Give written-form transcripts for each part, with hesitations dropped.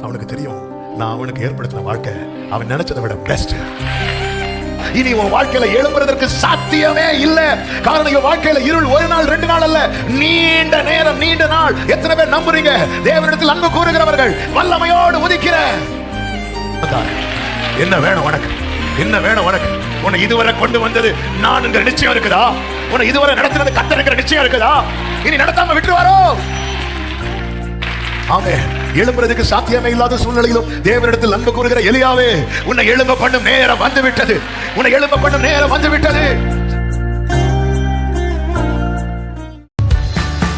அவனுக்கு தெரியும், நான் அவனுக்கு ஏற்படுத்தின வாழ்க்கை அவன் நினைச்சதை விட பெஸ்ட். இனி உன் வாழ்க்கையில எழும்புறதற்கு சாத்தியமே இல்லை. காரணம், இவன் வாழ்க்கையில இருள் ஒரு நாள் 2 நாள் அல்ல, நீண்ட நேரம், நீண்ட நாள். எத்தனை பேர் நம்புறீங்க? தேவனிடத்தில் அன்பு கூறுகிறவர்கள் வல்லமையோடு உதிக்கிற. என்ன வேணும் உனக்கு? என்ன வேணும் உனக்கு? உன்னை இதுவரை கொண்டு வந்தது நான் என்கிற நிச்சயம் இருக்குதா? உன்னை இதுவரை நடத்தினது கர்த்தர் என்கிற நிச்சயம் இருக்குதா? இனி நடத்தாம விட்டுருவாரோ? ஆமென். எழும்புறதுக்கு சாத்தியமே இல்லாத சூழ்நிலையிலும் தேவனிடத்தில் அன்பு கூறுகிற எலியாவே, உன்னை எழும்ப பண்ணும் நேரம் வந்து விட்டது. உன்னை எழும்ப பண்ணும் நேரம் வந்து விட்டது.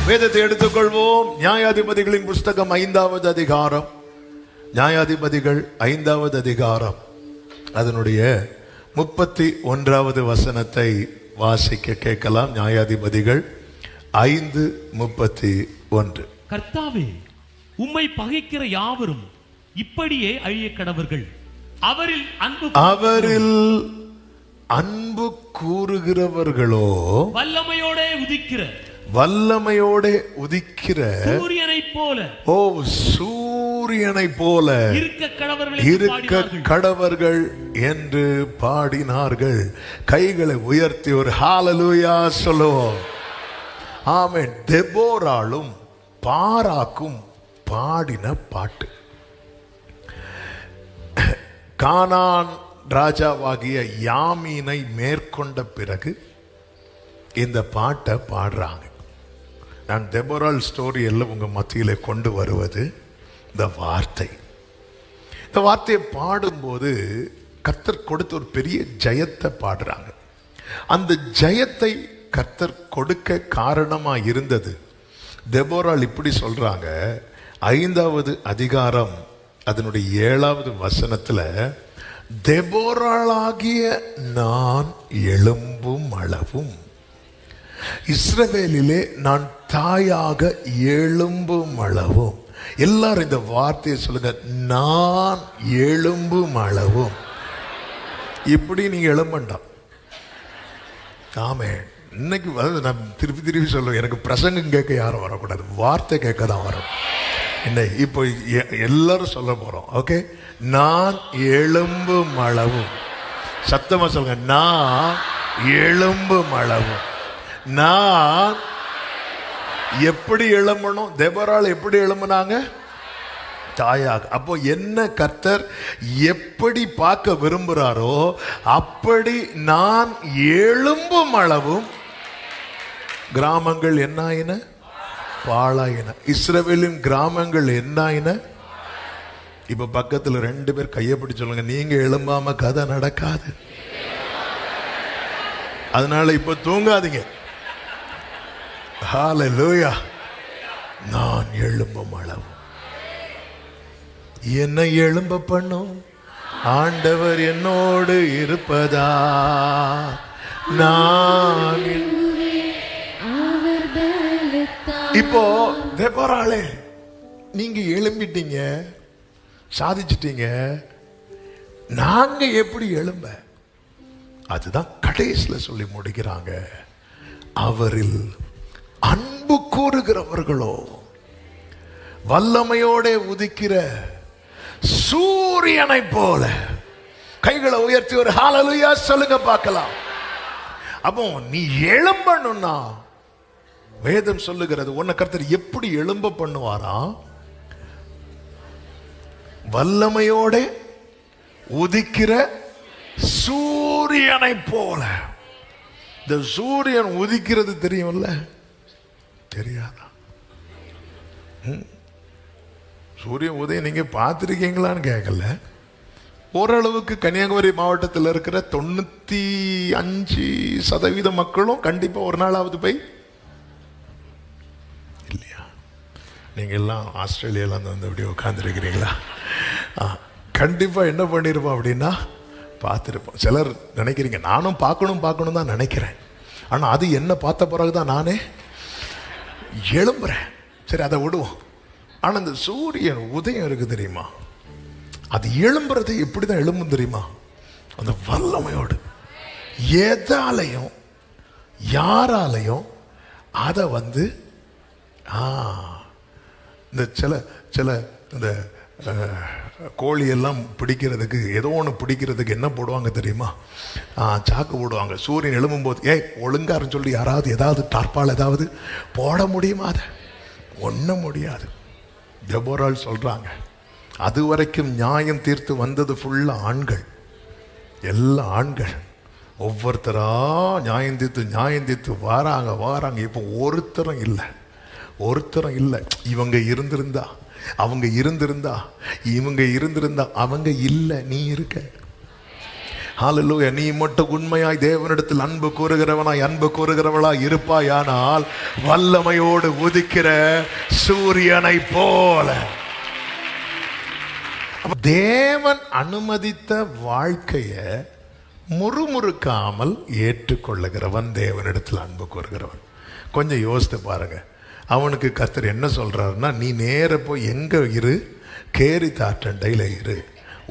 வேதத்தை எடுத்துக்கொள்வோம். நியாயாதிபதிகளின் புஸ்தகம் 5வது அதிகாரம். நியாயாதிபதிகள் 5வது அதிகாரம், அதனுடைய 31வது வசனத்தை வாசிக்க கேட்கலாம். நியாயாதிபதிகள் 5:31. கர்த்தாவே, உம்மை பகைக்கிற யாவரும் இப்படியே அழிய கடவர்கள். அவரில் அன்பு கூறுகிறவர்களோ வல்லமையோட உதிக்கிற சூரியனைப் போல, ஓ சூரியனைப் போல இருக்க கடவர்கள் என்று பாடினார்கள். கைகளை உயர்த்தி ஒரு ஹalleluya சொல்லுவோம். ஆமென். தெபோராளும் பாராக்கும் பாடின பாட்டு. கானான் ராஜாவாகிய யாமீனை மேற்கொண்ட பிறகு இந்த பாட்டை பாடுறாங்க. நான் தெபோராள் ஸ்டோரி எல்லாம் உங்க மத்தியில கொண்டு வருவது இந்த வார்த்தை. இந்த வார்த்தையை பாடும்போது கர்த்தர் கொடுத்த ஒரு பெரிய ஜெயத்தை பாடுறாங்க. அந்த ஜெயத்தை கர்த்தர் கொடுக்க காரணமா இருந்தது. தெபோராள் இப்படி சொல்றாங்க. 5வது அதிகாரம் அதனுடைய 7வது வசனத்துல, தெபோராளாகிய நான் எழும்பும் அளவும், இஸ்ரவேலிலே நான் தாயாக எழும்பும் அளவும். எல்லாரும் இந்த வார்த்தையை சொல்லுங்க, நான் எழும்பும் அளவும். இப்படி நீங்க எழும்பண்டாம். ஆமென். இன்னைக்கு நான் திருப்பி சொல்லுவேன், எனக்கு பிரசங்கம் கேட்க யாரும் வரக்கூடாது, வார்த்தை கேட்க தான் வரும். என்ன இப்போ எல்லாரும் சொல்ல போறோம். ஓகே, நான் எழும்பும் அளவும். சத்தமா சொல்லுங்க, நான் எழும்பும் அளவும். நான் எப்படி எழும்பணும்? தெபோராள் எப்படி எழும்புனாங்க? தாயாக. அப்போ என்ன கர்த்தர் எப்படி பார்க்க விரும்புகிறாரோ அப்படி நான் எழும்பும் அளவும் கிராமங்கள் என்ன ஆயின? பாழாயின. இஸ்ரவேலின் கிராமங்கள் என்ன ஆயின? இப்ப பக்கத்துல 2 பேர் கையை பிடிச்சு சொல்லுங்க, நீங்க எழும்பாம கதை நடக்காது. அதனால இப்ப தூங்காதீங்க. ஹalleluya. நான் எழும்பும் அளவு. என்னை எழும்ப பண்ணும் ஆண்டவர் என்னோடு இருப்பதா. நான் இப்போ தெபோராளே, நீங்க எழும்பிட்டீங்க, சாதிச்சிட்டீங்க. நாங்க எப்படி எழும்ப? அதுதான் கடைசியில சொல்லி முடிக்கிறாங்க. அவரில் அன்பு கூறுகிறவர்களோ வல்லமையோட உதிக்கிற சூரியனை போல. கைகளை உயர்த்தி ஒரு ஹalleluya சொல்லுங்க பார்க்கலாம். அப்போ நீ எழும்பணும்னா வேதம் சொல்லுகிறது, உன்னை கர்த்தர் எப்படி எழும்ப பண்ணுவாரா? வல்லமையோட உதிக்கிற சூரியனை போல. இந்த சூரியன் உதிக்கிறது தெரியும்ல? தெரியாதா? சூரியன் உதயம் நீங்க பார்த்துருக்கீங்களான்னு கேட்கல. ஓரளவுக்கு கன்னியாகுமரி மாவட்டத்தில் இருக்கிற 95% மக்களும் கண்டிப்பா ஒரு நாளாவது போய் இல்லையா? நீங்க எல்லாம் ஆஸ்திரேலியால வந்து அப்படி உட்காந்துருக்கிறீங்களா? கண்டிப்பா என்ன பண்ணிருப்போம் அப்படின்னா பார்த்துருப்போம். சிலர் நினைக்கிறீங்க நானும் பார்க்கணும் தான் நினைக்கிறேன். ஆனா அது என்ன பார்த்த பிறகுதான் நானே எழும்புறேன். சரி, அதை விடுவோம். ஆனா இந்த சூரியன் உதயம் இருக்கு தெரியுமா? அது எழும்புறது எப்படிதான் எழும்பும் தெரியுமா? அந்த வல்லமையோடு. எதாலையும் யாராலையும் அதை வந்து இந்த சில இந்த கோழியெல்லாம் பிடிக்கிறதுக்கு ஏதோ ஒன்று பிடிக்கிறதுக்கு என்ன போடுவாங்க தெரியுமா? சாக்கு போடுவாங்க. சூரியன் எழும்பும்போது ஒழுங்காருன்னு சொல்லி யாராவது ஏதாவது டார்பால் ஏதாவது போட முடியுமா? அதை ஒன்றும் முடியாது. தெபோராள் சொல்கிறாங்க, அது வரைக்கும் நியாயம் தீர்த்து வந்தது ஃபுல்லாக ஆண்கள், எல்லா ஆண்கள் ஒவ்வொருத்தரா நியாயம் தீர்த்து வாராங்க. இப்போ ஒருத்தரும் இல்லை. இவங்க இருந்திருந்தா அவங்க இல்லை, நீ இருக்க. ஹல்லேலூயா. நீ மட்டும் உண்மையாய் தேவனிடத்தில் அன்பு கூறுகிறவளாய் இருப்பாயானால் வல்லமையோடு உதிக்கிற சூரியனை போல. தேவன் அனுமதித்த வாழ்க்கைய முறுமுறுக்காமல் ஏற்றுக்கொள்ளுகிறவன் தேவனிடத்தில் அன்பு கூறுகிறவன். கொஞ்சம் யோசித்து பாருங்க. அவனுக்கு கர்த்தர் என்ன சொல்றாருன்னா, நீ நேர போய் எங்க இரு? கேரி தாற்றண்டையில் இரு.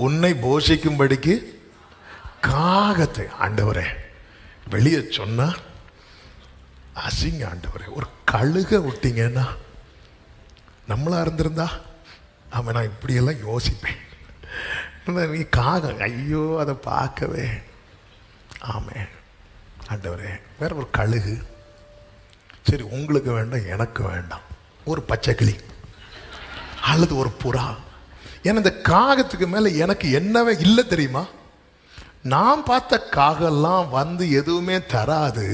உன்னை போஷிக்கும்படிக்கு காகத்தை, ஆண்டவரே வெளியே சொன்னா அசிங்க ஆண்டவரே, ஒரு கழுக விட்டீங்கன்னா, நம்மளா இருந்திருந்தா அவன் நான் இப்படியெல்லாம் யோசிப்பேன். நீ காகம், ஐயோ அதை பார்க்கவே. ஆமே ஆண்டவரே, வேற ஒரு கழுகு, சரி உங்களுக்கு வேண்டாம் எனக்கு வேண்டாம், ஒரு பச்சை கிளி அல்லது ஒரு புறா. ஏன்னா இந்த காகத்துக்கு மேல எனக்கு என்னவே இல்லை தெரியுமா? நான் பார்த்த காகெல்லாம் வந்து எதுவுமே தராது.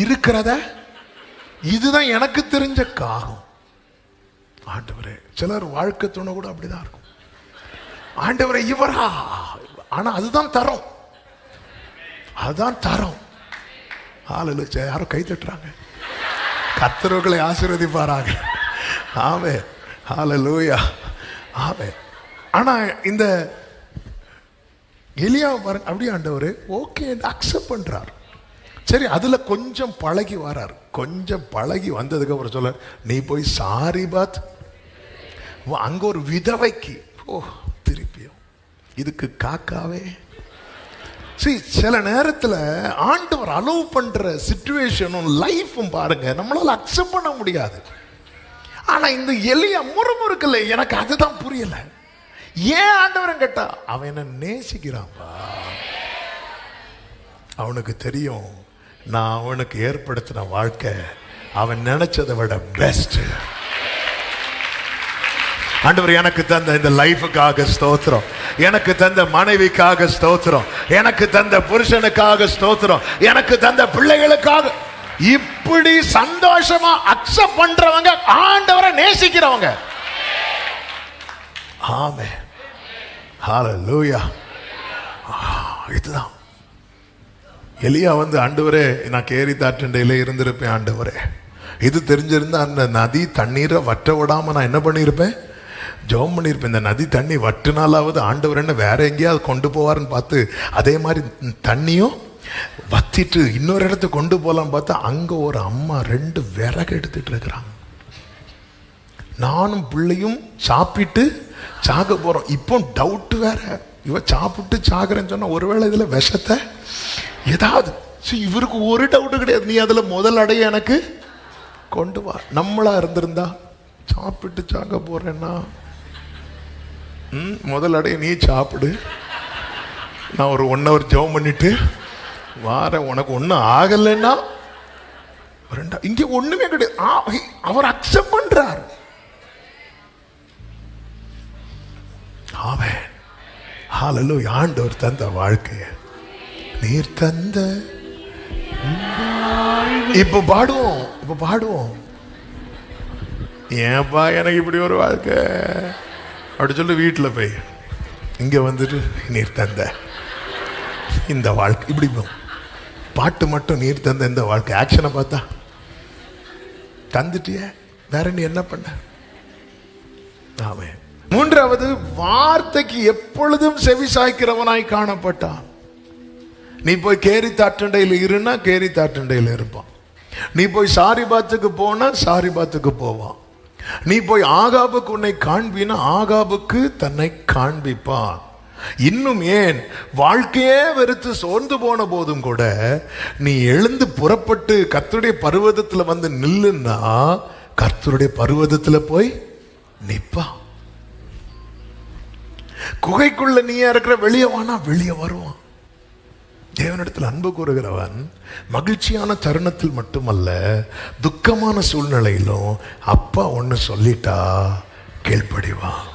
இருக்கிறத இதுதான் எனக்கு தெரிஞ்ச காகம். ஆண்டவரே, சிலர் வாழ்க்கை துணை கூட அப்படிதான் இருக்கும். ஆண்டவரே இவரா, ஆனா அதுதான் தரும். யாரும் கை தட்டுறாங்க. கர்த்தர்களை ஆசீர்வதிப்பாராங்க. ஆமே, ஹல்லேலூயா. ஆமே. ஆனா இந்த எலியாவை பாருங்க, அப்படியே ஆண்டவர் ஓகே அக்செப்ட் பண்றார். சரி, அதுல கொஞ்சம் பழகி வரார். கொஞ்சம் பழகி வந்ததுக்கு அப்புறம் சொல்ல, நீ போய் சாரிபாத், அங்க ஒரு விதவைக்கு திருப்பியும் இதுக்கு காக்காவே. சில நேரத்தில் ஆண்டவர் அலோவ் பண்ற சிச்சுவேஷனும் லைஃபும் பாருங்க, நம்மளால அக்செப்ட் பண்ண முடியாது. ஆனா இந்த எலியா முறுமுறுக்கல. எனக்கு அதுதான் புரியல. ஏன் ஆண்டவரும் கேட்டா, அவன் என்ன நேசிக்கிறான்பா. அவனுக்கு தெரியும், நான் அவனுக்கு ஏற்படுத்தின வாழ்க்கை அவன் நினைச்சதை விட பெஸ்ட். ஆண்டவர் எனக்கு தந்த இந்த லைஃபுக்காக ஸ்தோத்திரம், எனக்கு தந்த மனைவிக்காக ஸ்தோத்திரம், எனக்கு தந்த புருஷனுக்காக ஸ்தோத்திரம், எனக்கு தந்த பிள்ளைகளுக்காக. இப்படி சந்தோஷமா அக்செப்ட் பண்றவங்க ஆண்டவரை நேசிக்கிறவங்க. ஆமென், ஹல்லேலூயா. இதுதான் எலியா வந்து, ஆண்டவரே நான் கேரி தாற்றண்டையில இருந்திருப்பேன், ஆண்டவரே இது தெரிஞ்சிருந்தா அந்த நதி தண்ணீரை வற்ற விடாம நான் என்ன பண்ணியிருப்பேன், ஜெபம் பண்ணியிருப்பேன். இந்த நதி தண்ணி வற்றுனாலாவது ஆண்டவர் என்ன வேற எங்கேயாவது கொண்டு போவாருன்னு பார்த்து, அதே மாதிரி தண்ணியும் வத்திட்டு இன்னொரு இடத்துக்கு கொண்டு போகலாம் பார்த்தா, அங்க ஒரு அம்மா 2 விறகு எடுத்துட்டு இருக்கிறாங்க. நானும் பிள்ளையும் சாப்பிட்டு சாக போறோம். இப்போ டவுட் வேற, இவ சாப்பிட்டு சாகுறேன்னு சொன்னா ஒருவேளை இதுல விஷத்தை ஏதாவது. இவருக்கு ஒரு டவுட் கிடையாது, நீ அதுல முதல் அடைய எனக்கு கொண்டு வா. நம்மளா இருந்திருந்தா, சாப்பிட்டு சாக போறேன்னா முதல் அடைய நீ சாப்பிடு, நான் ஒரு 1 hour ஜெபம் பண்ணிட்டு வார, உனக்கு ஒன்றும் ஆகலைன்னா இங்க ஒண்ணுமே கிடையாது. அவர் அக்செப்ட் பண்றார். ஆமென், ஹல்லேலூயா. ஆண்டவர் தந்த வாழ்க்கைய நீர் தந்த. இப்ப பாடுவோம், ஏன்பா எனக்கு இப்படி ஒரு வாழ்க்கை அப்படி சொல்லி வீட்டில் போய் இங்க வந்துட்டு நீர் தந்த இந்த வாழ்க்கை. இப்படி பாட்டு மட்டும் நீர் தந்த இந்த வாழ்க்கை. ஆக்ஷனை பார்த்தா தந்துட்டிய, வேற நீ என்ன பண்ண? ஆமென். 3வது, வார்த்தைக்கு எப்பொழுதும் செவி சாய்க்கிறவனாய் காணப்பட்டான். நீ போய் கேரி தாற்றண்டையில் இருன்னா கேரி தாற்றண்டையில் இருப்பான். நீ போய் சாரிபாத்துக்கு போனா சாரிபாத்துக்கு போவான். நீ போய் ஆகாபுக்கு உன்னை காண்பினா ஆகாபுக்கு தன்னை காண்பிப்பான். இன்னும் ஏன், வாழ்க்கையே வெறுத்து சோர்ந்து போன போதும் கூட நீ எழுந்து புறப்பட்டு கர்த்தருடைய பர்வதத்துல வந்து நில்லுன்னா கர்த்தருடைய பர்வதத்துல போய் நிப்பா. குகைக்குள்ள நீயா இருக்கிற, வெளியே வானா வெளியே வருவான். தேவனிடத்தில் அன்பு கூறுகிறவன் மகிழ்ச்சியான தருணத்தில் மட்டுமல்ல, துக்கமான சூழ்நிலையிலும் அப்பா ஒன்னு சொல்லிட்டா கீழ்ப்படிவான்.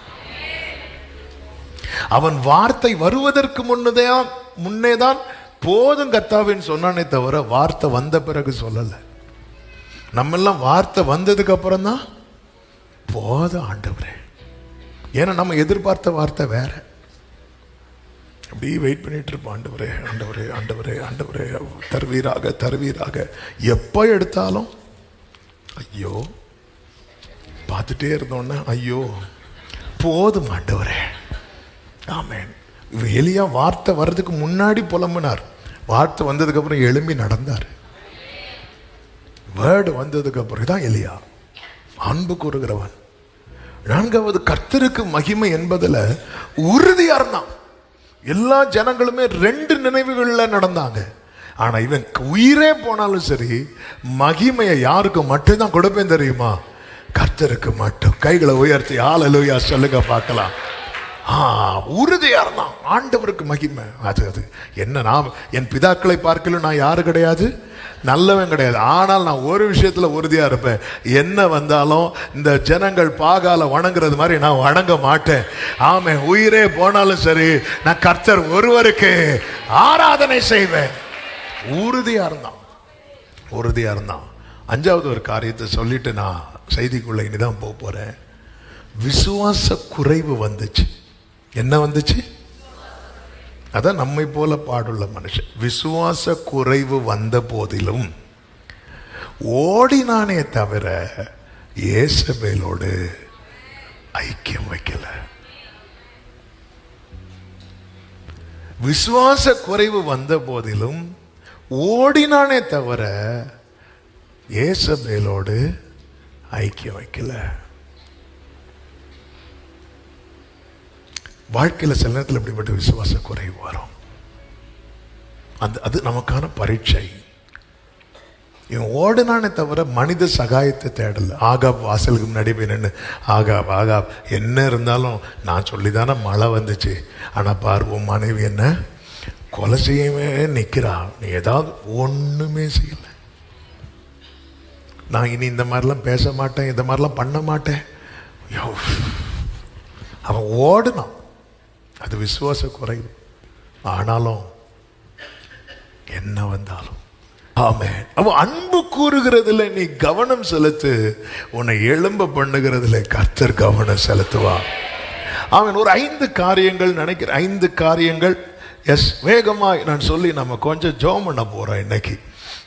அவன் வார்த்தை வருவதற்கு முன்னேதான் போதும் கர்த்தாவின்னு சொன்னானே தவிர வார்த்தை வந்த பிறகு சொல்லல. நம்ம எல்லாம் வார்த்தை வந்ததுக்கு அப்புறம் தான் போதும் ஆண்டவரே. ஏன்னா நம்ம எதிர்பார்த்த வார்த்தை வேற. அப்படியே வெயிட் பண்ணிட்டு இருப்போம், ஆண்டவரே ஆண்டவரே ஆண்டவரே ஆண்டவரே தருவீராக தருவீராக. எப்போ எடுத்தாலும் ஐயோ, பார்த்துட்டே இருந்தோன்னா ஐயோ போதும் ஆண்டவரே. ஆமென். எலியா வார்த்தை வர்றதுக்கு முன்னாடி புலம்புனார், வார்த்தை வந்ததுக்கு அப்புறம் எழும்பி நடந்தார். வேர்டு வந்ததுக்கு அப்புறம் தான் எலியா அன்பு கூறுகிறவன். நான்காவது, கர்த்தருக்கு மகிமை என்பதுல உறுதியா இருந்தான். எல்லா ஜனங்களுமே 2 நினைவுகள்ல நடந்தாங்க. ஆனா இவன் உயிரே போனாலும் சரி, மகிமையை யாருக்கு மட்டும்தான் கொடுப்பேன் தெரியுமா? கர்த்தருக்கு மட்டும். கைகளை உயர்த்தி ஹல்லேலூயா சொல்லுங்க பார்க்கலாம். உறுதியா இருந்தான். ஆண்டவருக்கு மகிமை. அது என்ன, நான் என் பிதாக்களை பார்க்கல நான் யாரு கிடையாது, நல்லவன் கிடையாது. ஆனால் நான் ஒரு விஷயத்துல உறுதியா இருப்பேன், என்ன வந்தாலும் இந்த ஜனங்கள் பாகால வணங்குறது மாதிரி நான் வணங்க மாட்டேன். ஆமே, உயிரே போனாலும் சரி நான் கர்த்தர் ஒருவருக்கு ஆராதனை செய்வேன். உறுதியா இருந்தான், உறுதியா இருந்தான். 5வது ஒரு காரியத்தை சொல்லிட்டு நான் செய்திக்குள்ள இனிதான் போறேன். விசுவாச குறைவு வந்துச்சு. என்ன வந்துச்சு? அதான் நம்மை போல பாடுள்ள மனுஷன். விசுவாச குறைவு வந்த போதிலும் ஓடினானே தவிர ஏசபேலோடு ஐக்கியம் வைக்கல. விசுவாச குறைவு வந்த போதிலும் ஓடினானே தவிர ஏசபேலோடு ஐக்கியம் வைக்கல. வாழ்க்கையில் சில நேரத்தில் இப்படிப்பட்ட விசுவாச குறைவு வரும். அது நமக்கான பரீட்சை. இவன் ஓடுனானே தவிர மனித சகாயத்தை தேடல. ஆகாப் வாசலுக்கு முன்னாடி போய் நின்று, ஆகாப் ஆகாப் என்ன இருந்தாலும் நான் சொல்லிதானே மழை வந்துச்சு, ஆனால் பார் உன் மனைவி என்ன கொலை செய்யவே நிற்கிறா, நீ ஏதாவது ஒன்றுமே செய்யலை, நான் இனி இந்த மாதிரிலாம் பேச மாட்டேன், இந்த மாதிரிலாம் பண்ண மாட்டேன். அவன் ஓடுனான். அது விசுவாச குறைவு. ஆனாலும் என்ன வந்தாலும் ஆமென். அவன் அன்பு கூறுகிறதுல நீ கவனம் செலுத்து, உன்னை எழும்ப பண்ணுகிறதுல கர்த்தர் கவனம் செலுத்துவா. அவன் ஒரு 5 காரியங்கள் நினைக்கிறேன், 5 காரியங்கள் வேகமாய் நான் சொல்லி நம்ம கொஞ்சம் ஜெபம் பண்ண போறோம். இன்னைக்கு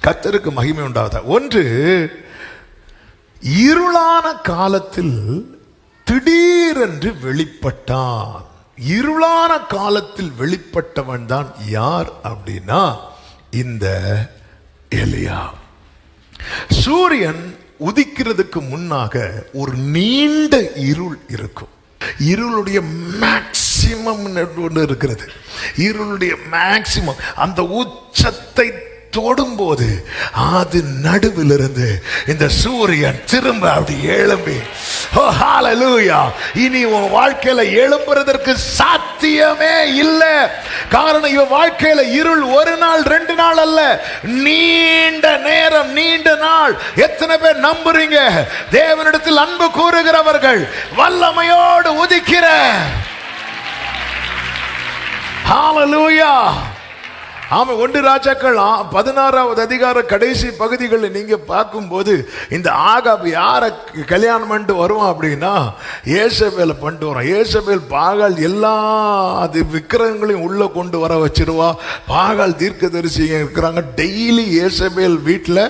கர்த்தருக்கு மகிமை உண்டாவதா. 1, இருளான காலத்தில் திடீரென்று வெளிப்பட்டான். இருளான காலத்தில் வெளிப்பட்டவன் தான் யார் அப்படின்னா இந்த எலியா. சூரியன் உதிக்கிறதுக்கு முன்னாக ஒரு நீண்ட இருள் இருக்கும். இருளுடைய மேக்சிமம் ஒன்று இருக்கிறது. இருளுடைய மேக்சிமம் அந்த உச்சத்தை தொடும்போது அது நடுவில் இருந்து இந்த சூரியன் திரும்ப அப்படி எழும்பி, ஹல்லேலூயா, இனி உன் வாழ்க்கையில எழும்புறதற்கு சாத்தியமே இல்லை. காரணம், இவன் வாழ்க்கையில இருள் 1 நாள் 2 நாள் அல்ல, நீண்ட நேரம், நீண்ட நாள். எத்தனை பேர் நம்புறீங்க? தேவனிடத்தில் அன்பு கூறுகிறவர்கள் வல்லமையோடு உதிக்கிற ஹல்லேலூயா. ஆமா, 1 ராஜாக்கள் 16வது அதிகார கடைசி பகுதிகளில் நீங்க பார்க்கும்போது இந்த ஆகாப் யாரை கல்யாணம் பண்ணிட்டு வருவான் அப்படின்னா ஏசபேலை பண்ணிட்டு வரான். ஏசபேல் பாகால் எல்லா விக்கிரகங்களையும் உள்ள கொண்டு வர வச்சிருவா. பாகால் தீர்க்கதரிசிங்க இருக்கிறாங்க. டெய்லி ஏசபேல் வீட்டில்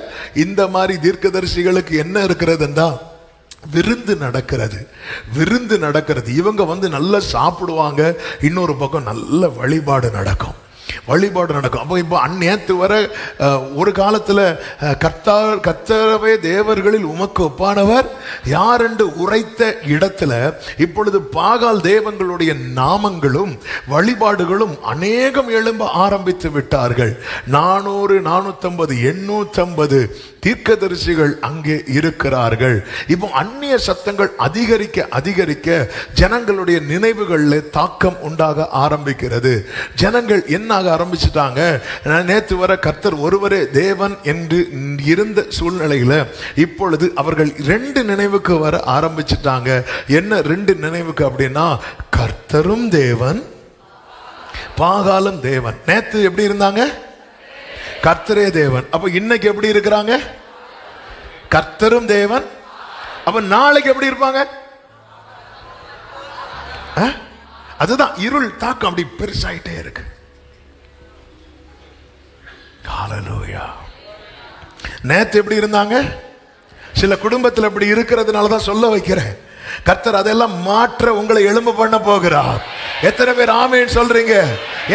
இந்த மாதிரி தீர்க்கதரிசிகளுக்கு என்ன இருக்கிறதுன்னா விருந்து நடக்கிறது, விருந்து நடக்கிறது. இவங்க வந்து நல்லா சாப்பிடுவாங்க, இன்னொரு பக்கம் நல்ல வழிபாடு நடக்கும். அப்போ இப்போ நேற்று வர ஒரு காலத்தில் கர்த்தரவே தேவர்களில் உமக்கு ஒப்பானவர் யார் என்று உரைத்த இடத்துல இப்பொழுது பாகால் தேவங்களுடைய நாமங்களும் வழிபாடுகளும் அநேகம் எழும்ப ஆரம்பித்து விட்டார்கள். 400, 450, 850 தீர்க்கதரிசிகள் அங்கே இருக்கிறார்கள். இப்போ அந்நிய சத்தங்கள் அதிகரிக்க அதிகரிக்க ஜனங்களுடைய நினைவுகளில் தாக்கம் உண்டாக ஆரம்பிக்கிறது. ஜனங்கள் என்னாக ஆரம்பிச்சுட்டாங்க, நேற்று வர கர்த்தர் ஒருவரே தேவன் என்று இருந்த சூழ்நிலையில இப்பொழுது அவர்கள் 2 நினைவுக்கு வர ஆரம்பிச்சுட்டாங்க. என்ன 2 நினைவுக்கு அப்படின்னா, கர்த்தரும் தேவன், பாகாலும் தேவன். நேற்று எப்படி இருந்தாங்க? கர்த்தரே தேவன். அப்ப இன்னைக்கு எப்படி இருக்கிறாங்க? கர்த்தரும் தேவன். அப்ப நாளைக்கு எப்படி இருப்பாங்க? அதுதான் இருள் தாக்கம் அப்படி பெருசாயிட்டே இருக்கு. ஹல்லேலூயா. நேத்து எப்படி இருந்தாங்க? சில குடும்பத்தில் அப்படி இருக்கிறதுனாலதான் சொல்ல வைக்கிறேன், கர்த்தர் அதெல்லாம் மாற்ற உங்களை எழும்ப பண்ண போகிறார். எத்தனை பேர் ஆமென் சொல்றீங்க?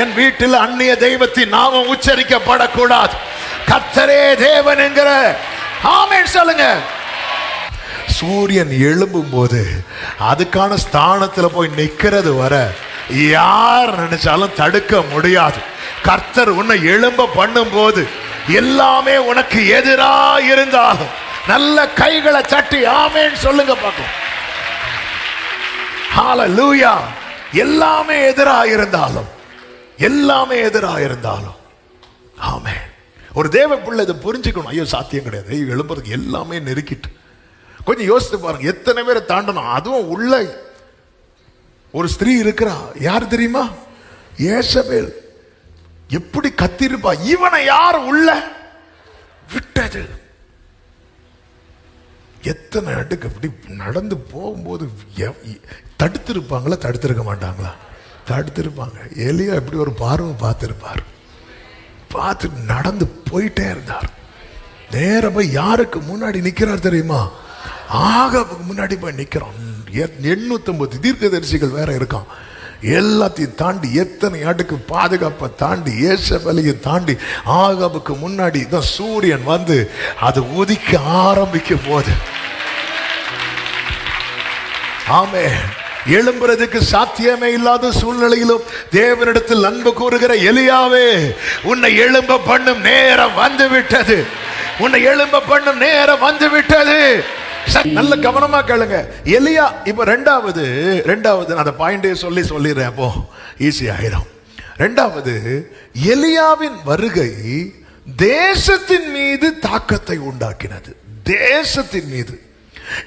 என் வீட்டில் அந்நிய தெய்வத்தின் நாமம் உச்சரிக்கப்படக்கூடாது, கர்த்தரே தேவன் என்கிற ஆமென் சொல்லுங்க. சூரியன் எழும்பும் போது அதுக்கான ஸ்தானத்தில் போய் நிக்கிறது வர யார் நினைச்சாலும் தடுக்க முடியாது. கர்த்தர் உன்னை எழும்ப பண்ணும் போது எல்லாமே உனக்கு எதிராக இருந்தாலும் நல்ல கைகளை தட்டி ஆமென் சொல்லுங்க பார்க்கலாம். ஹல்லேலூயா. எல்லாமே எதிராக இருந்தாலும், எல்லாமே எதிராக இருந்தாலும் ஆமென். ஒரு தேவ பிள்ளை இதை புரிஞ்சுக்கணும். ஐயோ சாத்தியம் கிடையாது, எழும்புறதுக்கு எல்லாமே நெருக்கிட்டு. கொஞ்சம் யோசித்து பாருங்க, எத்தனை பேரை தாண்டணும். அதுவும் உள்ள ஒரு ஸ்திரீ இருக்கிறா, யார் தெரியுமா? ஏசபேல். எப்படி கத்திருப்பா, இவனை யார் உள்ள விட்டது? எத்தனை அடுக்கு அப்படி நடந்து போகும்போது தடுத்திருப்பாங்களா? தடுத்திருக்க மாட்டாங்களா? தடுத்திருப்பாங்க. எலியா எப்படி ஒரு பார்வை பார்த்திருப்பார். பார்த்து நடந்து போயிட்டே இருந்தார். நேர போய் யாருக்கு முன்னாடி நிக்கிறார் தெரியுமா? ஆகாபுக்கு முன்னாடி போய் நிக்கிறான். 850 தீர்க்கதரிசிகள் வேற இருக்கான். எல்லாத்தையும் தாண்டி எத்தனை அடுக்கு பாதுகாப்பை தாண்டி ஏசபேலையும் தாண்டி ஆகாபுக்கு முன்னாடி தான் சூரியன் வந்து அது உதிக்க ஆரம்பிக்கும் போது ஆமென், எழும்புறதுக்கு சாத்தியமே இல்லாத சூழ்நிலையிலும் தேவனிடத்தில் அன்பு கூறுகிற எலியாவே, உன்னை எழும்ப பண்ணும் நேரம் வந்து விட்டது, உன்னை எழும்ப பண்ணும் நேரம் வந்து விட்டது. நல்ல கவனமா கேளுங்க. எலியா இப்ப ரெண்டாவது அந்த பாயிண்டே சொல்லிடுறேன், அப்போ ஈஸி ஆயிரும். ரெண்டாவது, எலியாவின் வருகை தேசத்தின் மீது தாக்கத்தை உண்டாக்கினது. தேசத்தின் மீது.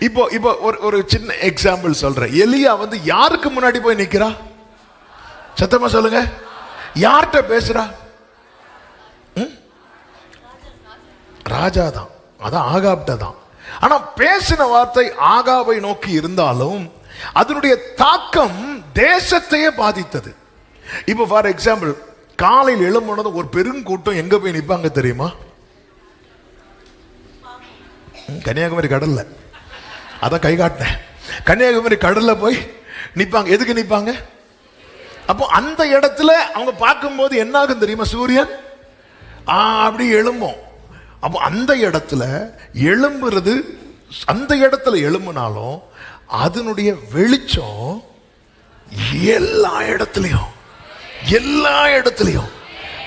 இப்போ ஒரு சின்ன எக்ஸாம்பிள் சொல்றேன். எலியா வந்து யாருக்கு முன்னாடி போய் நிக்கிறா? சத்தமா சொல்லுங்க. யார்கிட்ட பேசுறா? ராஜா தான், அதான் ஆகாப்ட தான். ஆனா பேசின வார்த்தை ஆகாபை நோக்கி இருந்தாலும் அதனுடைய தாக்கம் தேசத்தையே பாதித்தது. இப்போ ஃபார் எக்ஸாம்பிள், காலையில் எழும்புனது ஒரு பெருங்கூட்டம் எங்க போய் நிப்பாங்க தெரியுமா? கன்னியாகுமரி கடல்ல. அதான் கை காட்டினேன். கன்னியாகுமரி கடல்ல போய் நிப்பாங்க. எதுக்கு நிப்பாங்க? அப்போ அந்த இடத்துல அவங்க பார்க்கும்போது என்ன ஆகும் தெரியுமா? சூரியன் அப்படி எழும்பும். அப்போ அந்த இடத்துல எழும்புறது, அந்த இடத்துல எழும்புனாலும் அதனுடைய வெளிச்சம் எல்லா இடத்துலயும்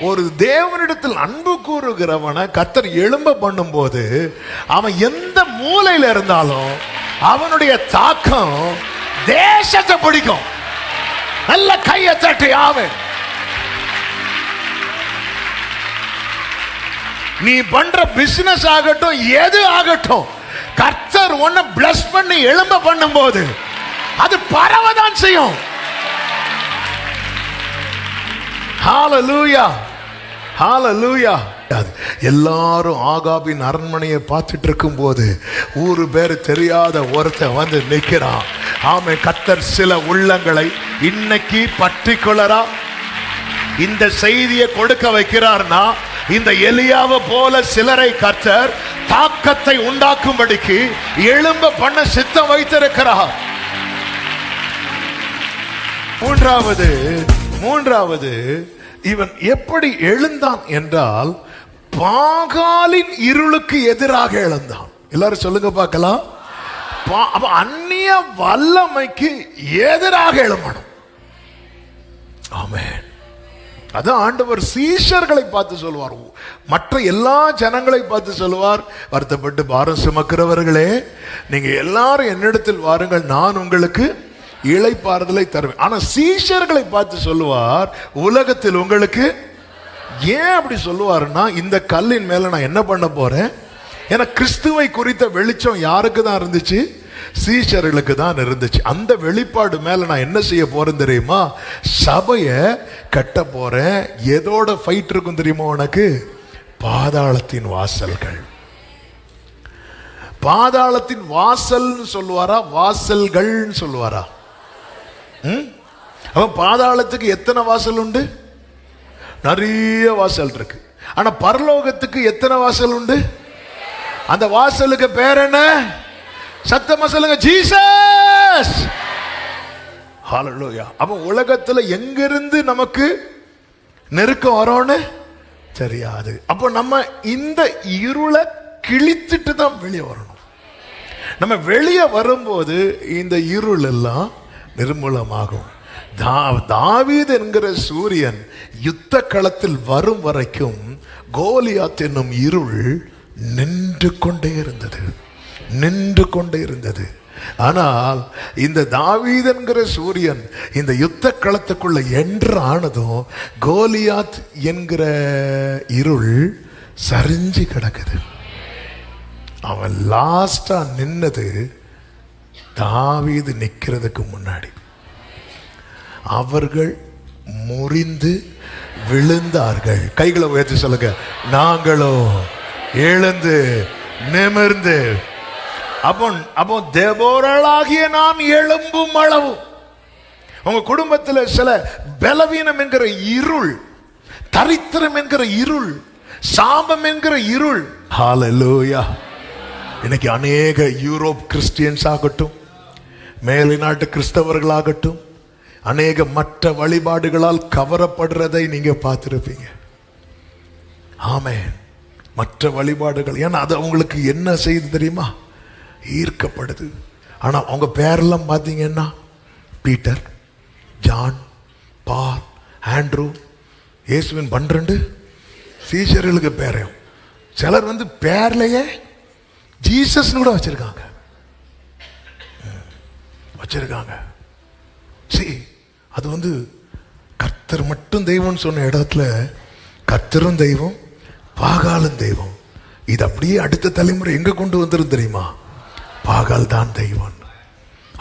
ஒரு தேவனிடத்தில் அன்பு கூறுகிறவனை கர்த்தர் எழும்ப பண்ணும் போது அவன் எந்த மூலையில இருந்தாலும் அவனுடைய தாக்கம் தேசத்தை பிடிக்கும். நல்ல கையை தட்டி ஆமென். நீ பண்ற பிசினஸ் ஆகட்டும், எது ஆகட்டும், கர்த்தர் உன்னை பிளஸ் பண்ணி எழும்ப பண்ணும் போது அது பரவதான் செய்யும். ஹல்லேலூயா, ஹல்லேலூயா. எல்லாரும் ஆகாபின் அரண்மனையை பார்த்துட்டு இருக்கும் போது ஊரு பேர் தெரியாத ஒருத்தன் வந்து நிற்கிறான். ஆமே, கர்த்தர் சில உள்ளங்களை இன்னைக்கு பர்டிகுலரா இந்த செய்தியை கொடுக்க வைக்கிறார்னா, இந்த எலியாவை போல சிலரை கர்த்தர் தாக்கத்தை உண்டாக்கும்படிக்கு எழும்ப பண்ண சித்தம் வைத்திருக்கிறார். மூன்றாவது இவன் எப்படி எழுந்தான் என்றால், பாகாலின் இருளுக்கு எதிராக எழுந்தான். எல்லாரும் சொல்லுங்க பார்க்கலாம். அந்நிய வல்லமைக்கு எதிராக எழும்பணும். ஆமென். அதான் ஆண்டவர் சீஷர்களை பார்த்து சொல்வார், மற்ற எல்லா ஜனங்களை பார்த்து சொல்லுவார், வருத்தப்பட்டு பாரம் சுமக்கிறவர்களே நீங்க எல்லாரும் என்னிடத்தில் வாருங்கள், நான் உங்களுக்கு இளைப்பாறுதலை தருவேன். ஆனா சீஷர்களை பார்த்து சொல்லுவார், உலகத்தில் உங்களுக்கு. ஏன் அப்படி சொல்லுவாருன்னா, இந்த கல்லின் மேல நான் என்ன பண்ண போறேன்? ஏன்னா கிறிஸ்துவை குறித்த வெளிச்சம் யாருக்கு தான் இருந்துச்சு? சீஷர்களுக்கு தான் இருந்துச்சு. அந்த வெளிப்பாடு மேல நான் என்ன செய்ய போறேன் தெரியுமா? சபையை கட்ட போறேன். எதோட ஃபைட் இருக்கும் தெரியுமா உனக்கு? பாதாளத்தின் வாசல்கள். பாதாளத்தின் வாசல்னு சொல்லுவாரா, வாசல்கள்னு சொல்லுவாரா? அப்ப பாதாளத்துக்கு எத்தனை வாசல் உண்டு? நிறைய வாசல் இருக்கு. ஆனா பரலோகத்துக்கு எத்தனை வாசல் உண்டு? அந்த வாசலுக்கு பேர் என்ன? சத்தமா சொல்லுங்க, ஜீசஸ். ஹல்லேலூயா. அப்ப உலகத்துல எங்கிருந்து நமக்கு நெருக்கம் வரோன்னு தெரியாது. அப்போ நம்ம இந்த இருளை கிழித்துட்டு தான் வெளியே வரணும். நம்ம வெளியே வரும்போது இந்த இருள் எல்லாம் நிர்மூலமாகும். தாவீது என்கிற சூரியன் யுத்த களத்தில் வரும் வரைக்கும் கோலியாத் என்னும் இருள் நின்று கொண்டே இருந்தது. ஆனால் இந்த தாவீது என்கிற சூரியன் இந்த யுத்த களத்துக்குள்ள ஆனதும் கோலியாத் என்கிற இருள் சரிஞ்சு கிடக்குது. அவன் லாஸ்டா நின்னது தாவீது நிக்கிறதுக்கு முன்னாடி. அவர்கள் முறிந்து விழுந்தார்கள். கைகளை உயர்த்தி சொல்லுங்க, நாங்களோ எழுந்து நிமிர்ந்து. அப்போ தேவோரளாகிய நாம் எழும்பும் அளவு உங்க குடும்பத்தில் சில பலவீனம் என்கிற இருள், தரித்திரம் என்கிற இருள், சாபம் என்கிற இருள். ஹல்லேலூயா. இன்னைக்கு அநேக யூரோப் கிறிஸ்டியன்ஸ் ஆகட்டும், மேலை நாட்டு கிறிஸ்தவர்களாகட்டும், அநேக மற்ற வழிபாடுகளால் கவரப்படுறதை நீங்க பார்த்திருப்பீங்க. ஆமென். மற்ற வழிபாடுகள், ஏன்னா அது அவங்களுக்கு என்ன செய்து தெரியுமா? ஈர்க்கப்படுது. ஆனா அவங்க பேரெல்லாம் பார்த்தீங்கன்னா பீட்டர், ஜான், பால், ஆண்ட்ரூ, இயேசுவின் 12 சீஷர்களுக்கு பேரையும் சிலர் பேர்லயே ஜீசஸ் கூட வச்சிருக்காங்க. அது கர்த்தர் மட்டும் தெய்வம் சொன்ன இடத்துல கர்த்தரும் தெய்வம், பாகாலும் தெய்வம். இது அப்படியே அடுத்த தலைமுறை எங்க கொண்டு வந்துரும் தெரியுமா? பாகால் தான் தெய்வம்.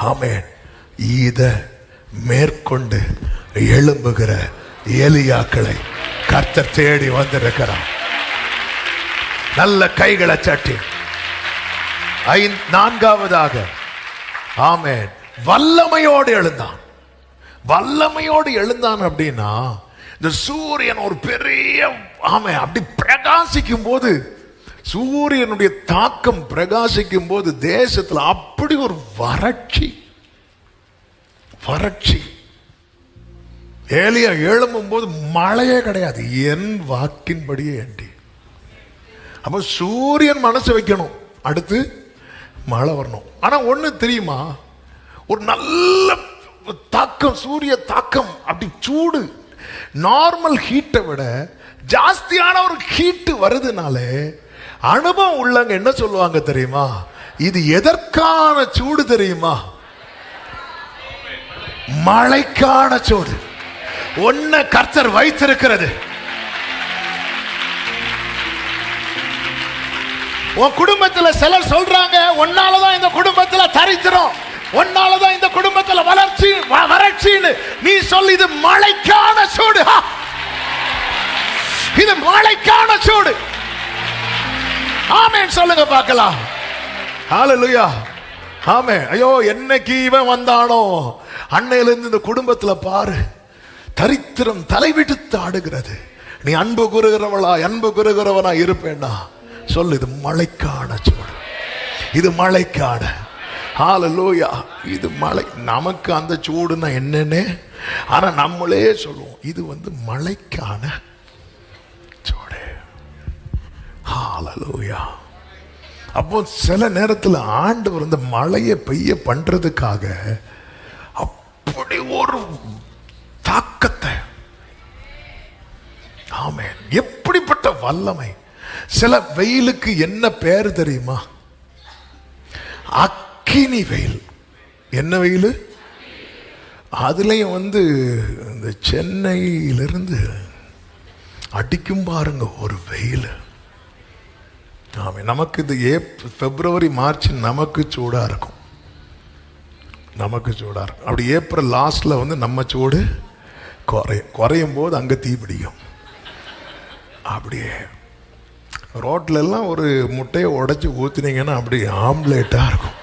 ஆமென். இத மேற்கொண்டு எழும்புகிற எலியாக்களை கர்த்தர் தேடி வந்திருக்கிறார். நல்ல கைகளை சட்டி. நான்காவதாக, ஆமென், வல்லமையோடு எழுந்தான். அப்படின்னா இந்த சூரியன் ஒரு பெரிய, ஆமென், அப்படி பிரகாசிக்கும் போது, சூரியனுடைய தாக்கம் பிரகாசிக்கும் போது தேசத்துல அப்படி ஒரு வறட்சி. ஏலியா எழும்பும் போது மழையே கிடையாது, என் வாக்கின்படியே ஏண்டி. அப்ப சூரியன் மனசு வைக்கணும், அடுத்து மழை வரணும். ஆனா ஒண்ணு தெரியுமா? ஒரு நல்ல தாக்கம், சூரிய தாக்கம், அப்படி சூடு, நார்மல் ஹீட்டை விட ஜாஸ்தியான ஒரு ஹீட் வருதுனாலே அனுபவம் உள்ளவங்க என்ன சொல்லுவாங்க தெரியுமா? இது எதற்கான சூடு தெரியுமா? மழைக்கான சூடு. ஒன்ன கர்த்தர் வைத்திருக்கிறது. உன் குடும்பத்தில் சிலர் சொல்றாங்க, ஒன்னாலதான் இந்த குடும்பத்தில் தரித்திரம், ஒன்னாலதான் இந்த குடும்பத்தில் வறட்சின்னு நீ சொல்லி. இது மழைக்கான சூடு. இது மழைக்கான சூடு. ஆமென் சொல்லுங்க பார்க்கலாம். ஹல்லேலூயா. ஆமென். ஐயோ, என்னைக்கு இவன் வந்தானோ அன்னையிலிருந்து இந்த குடும்பத்துல பாரு தரித்திரம் தலைவிடுத்து ஆடுகிறது. நீ அன்பு கூறுகிறவனா இருப்பேன்னா சொல்லு, இது மழைக்கான சூடு, இது மழைக்கான. ஹல்லேலூயா. இது மழை. நமக்கு அந்த சூடுனா என்னன்னு ஆனா நம்மளே சொல்லுவோம், இது மழைக்கான சூடு. ஹல்லேலூயா. அப்போ சில நேரத்தில் ஆண்டவர் இந்த மழையை பெய்ய பண்றதுக்காக அப்படி ஒரு தாக்கத்தை, எப்படிப்பட்ட வல்லமை! சில வெயிலுக்கு என்ன பேர் தெரியுமா? அக்கினி வெயில். என்ன வெயில்? அதுலயும் இந்த சென்னையிலிருந்து அடிக்கும் பாருங்க ஒரு வெயில். நமக்கு இது பிப்ரவரி மார்ச் நமக்கு சூடா இருக்கும், நமக்கு சூடா இருக்கும். அப்படி ஏப்ரல் லாஸ்ட்ல நம்ம சூடு குறையும் போது அங்க தீ பிடிக்கும். அப்படியே ரோட்ல எல்லாம் ஒரு முட்டையை உடைச்சு ஊத்துனீங்கன்னா அப்படி ஆம்லேட்டா இருக்கும்.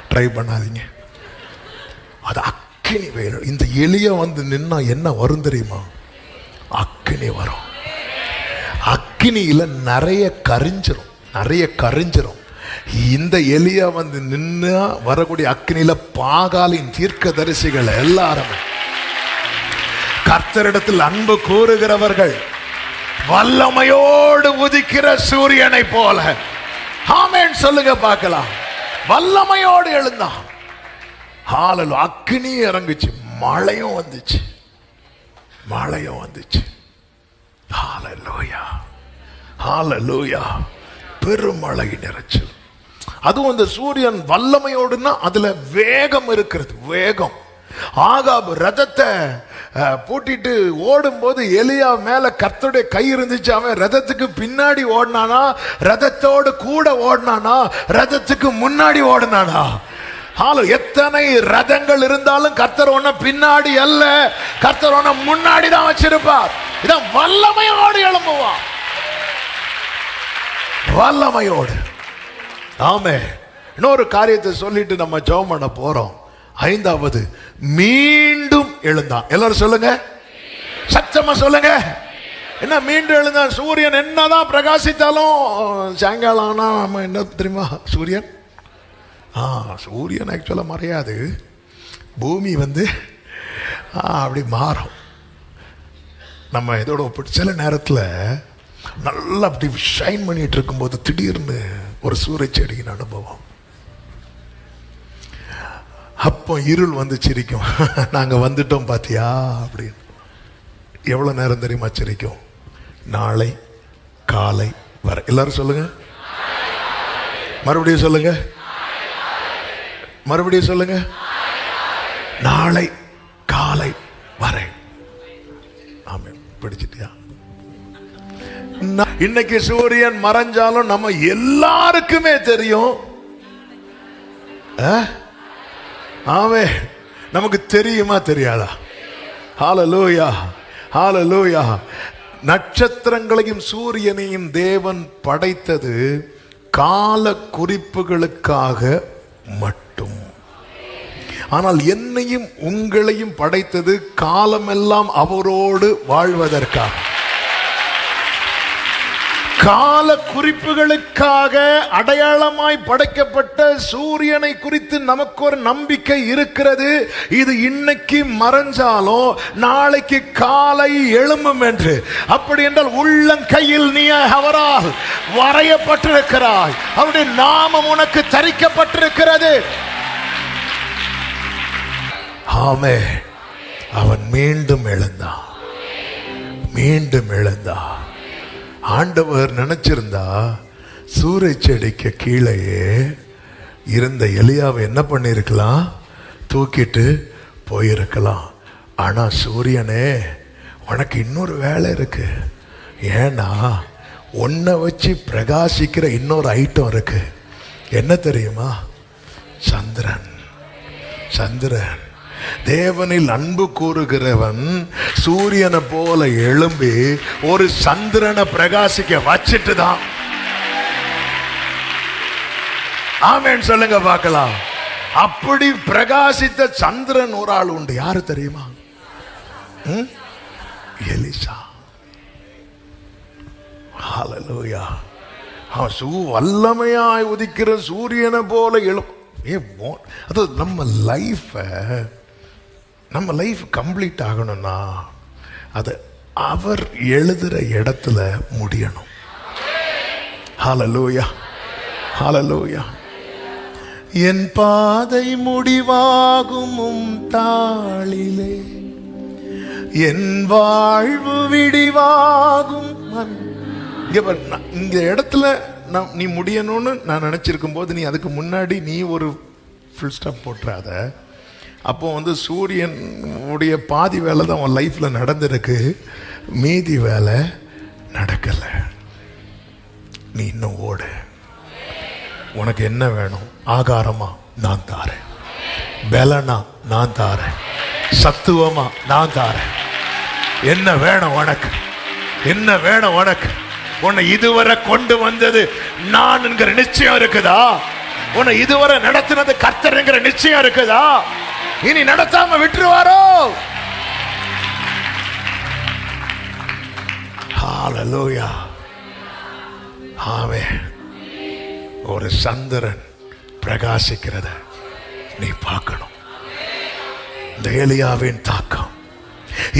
ட்ரை பண்ணாதீங்க. அது அக்கினி வெயில். இந்த எலிய நின்னா என்ன வரும் தெரியுமா? அக்கினி வரும். அக்கினியில நிறைய கரிஞ்சிரும். இந்த எலியா நின்னா வரக்கூடிய அக்கினியில பாகாலின் தீர்க்கதரிசிகள் எல்லாரும் கர்த்தரிடத்தில் அன்பு கூறுகிறவர்கள் வல்லமையோடு உதிக்கிற சூரியனை போல. ஆமென் சொல்லுங்க பார்க்கலாம். வல்லமையோடு எழுந்தான். அக்கினி இறங்குச்சு, மழையும் வந்துச்சு. ஹல்லேலூயா, ஹல்லேலூயா. பெருமழை நிறைச்சல். அதுவும் அந்த சூரியன் வல்லமையோடுன்னா அதுல வேகம் இருக்கிறது. வேகம். ஆகாபு ரதத்தை பூட்டிட்டு ஓடும் போது எலியா மேல கர்த்தருடைய கை இருந்துச்சு. அவன் ரதத்துக்கு பின்னாடி ஓடினானா, ரதத்தோடு கூட ஓடினானா, ரதத்துக்கு முன்னாடி ஓடினானா? எத்தனை ரதங்கள் இருந்தாலும் கர்த்தர் ஒன்ன பின்னாடி அல்ல, கர்த்தர் ஒன்ன முன்னாடி தான் வச்சிருப்பார். இதான் வல்லமையோடு எழும்புவான். வல்லமையோடு. ஆமே. இன்னொரு காரியத்தை சொல்லிட்டு நம்ம ஜெபம் பண்ண போறோம். 5வது, மீண்டும் எழுந்தான். எல்லாரும் சொல்லுங்க, சத்தமா சொல்லுங்க. என்ன மீண்டும் எழுந்தான்? சூரியன் என்னதான் பிரகாசித்தாலும் சாயங்காலம் ஆனா நம்ம என்ன தெரியுமா? சூரியன் ஆக்சுவலா மறையாது. பூமி அப்படி மாறும். நம்ம இதோட ஒப்பிட்டு சில நேரத்தில் நல்லா அப்படி ஷைன் பண்ணிட்டு இருக்கும்போது திடீர்னு ஒரு சூரிய செடியின் அனுபவம். அப்போ இருள் சிரிக்கும். நாங்க வந்துட்டோம் பாத்தியா அப்படின்னு. எவ்வளவு நேரம் தெரியுமா சிரிக்கும்? நாளை காலை வர. எல்லாரும் சொல்லுங்க, மறுபடியும் சொல்லுங்க, மறுபடியும் சொல்லுங்க. நாளை காலை வரை. ஆமென். பிடிச்சிட்டியா? இன்னைக்கு சூரியன் மறைஞ்சாலும் நம்ம எல்லாருக்குமே தெரியும். ஆமே. நமக்கு தெரியுமா தெரியாதா? ஹல்லேலூயா, ஹல்லேலூயா. நட்சத்திரங்களையும் சூரியனையும் தேவன் படைத்தது கால குறிப்புகளுக்காக மட்டும். ஆனால் என்னையும் உங்களையும் படைத்தது காலமெல்லாம் அவரோடு வாழ்வதற்காக. கால குறிப்புகளுக்காக அடையாளமாய் படைக்கப்பட்ட சூரியனை குறித்து நமக்கு ஒரு நம்பிக்கை இருக்கிறது. இது இன்னைக்கு மறைஞ்சாலும் நாளைக்கு காலை எழும்பும் என்று. அப்படி என்றால் உள்ளங்கையில் நீ அவரால் வரையப்பட்டிருக்கிறாய். அவருடைய நாமம் உனக்கு தரிக்கப்பட்டிருக்கிறது. ஆமே. அவன் மீண்டும் எழுந்தான், மீண்டும் எழுந்தான். ஆண்டவர் நினைச்சிருந்தா சூரிய செடிக்கு கீழேயே இருந்த எலியாவை என்ன பண்ணிருக்கலாம்? தூக்கிட்டு போயிருக்கலாம். ஆனா சூரியனே, உனக்கு இன்னொரு வேலை இருக்கு. ஏன்னா உன்னை வச்சு பிரகாசிக்கிற இன்னொரு ஐட்டம் இருக்கு. என்ன தெரியுமா? சந்திரன். சந்திரன். தேவனில் அன்பு கூறுகிறவன் சூரியனை போல எழும்பி ஒரு சந்திரனை பிரகாசிக்க வச்சிட்டு தான். ஆமென் சொல்லுங்க பார்க்கலாம். அப்படி பிரகாசித்த சந்திரன் ஒரு ஆள் உண்டு. யாரு தெரியுமா? எலிசா. ஹல்லேலூயா. வல்லமையாய் உதிக்கிற சூரியனை போல எழும். அது நம்ம லைஃப் கம்ப்ளீட் ஆகணும்னா அது அவர் எழுதுற இடத்துல முடியணும். ஹல்லேலூயா, ஹல்லேலூயா. என் பாதை முடிவாகும் தாளிலே என் வாழ்வு விடிவாகும். இந்த இடத்துல நீ முடியணும்னு நான் நினைச்சிருக்கும் போது நீ அதுக்கு முன்னாடி நீ ஒரு ஃபுல் ஸ்டாப் போட்டுறாத. அப்போ சூரியன் உடைய பாதி வேலை தான் உன் லைஃப்ல நடந்திருக்கு, மீதி வேலை நடக்கல. நீ இன்னும் ஓடு. உனக்கு என்ன வேணும்? ஆகாரமா நான் தாரேன், பலனா நான் தாரேன், சத்துவமா நான் தாரேன். என்ன வேணும் உனக்கு? என்ன வேணும் உனக்கு? உன்னை இதுவரை கொண்டு வந்தது நான் என்கிற நிச்சயம் இருக்குதா? உன்னை இதுவரை நடத்தினது கர்த்தர் என்கிற நிச்சயம் இருக்குதா? இனி நடத்தாம விட்டுருவாரோ? ஹalleluya. ஆமென். ஒரு சந்திரன் பிரகாசிக்கிறத நீ பார்க்கணும். இந்த எலியாவின் தாக்கம்,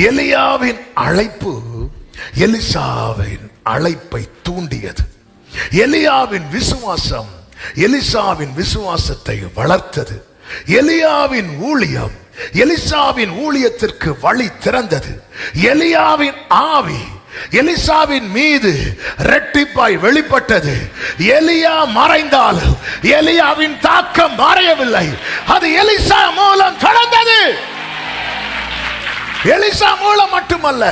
எலியாவின் அழைப்பு எலிசாவின் அழைப்பை தூண்டியது. எலியாவின் விசுவாசம் எலிசாவின் விசுவாசத்தை வளர்த்தது. எலியாவின் ஊழியம் எலிசாவின் ஊழியத்திற்கு வழி திறந்தது. எலியாவின் ஆவி எலிசாவின் மீது இரட்டிப்பாய் வெளிப்பட்டது. எலியா மறைந்தாலும் எலியாவின் தாக்கம் மறையவில்லை. அது எலிசா மூலம் தொடர்ந்தது. எலிசா மூலம் மட்டுமல்ல,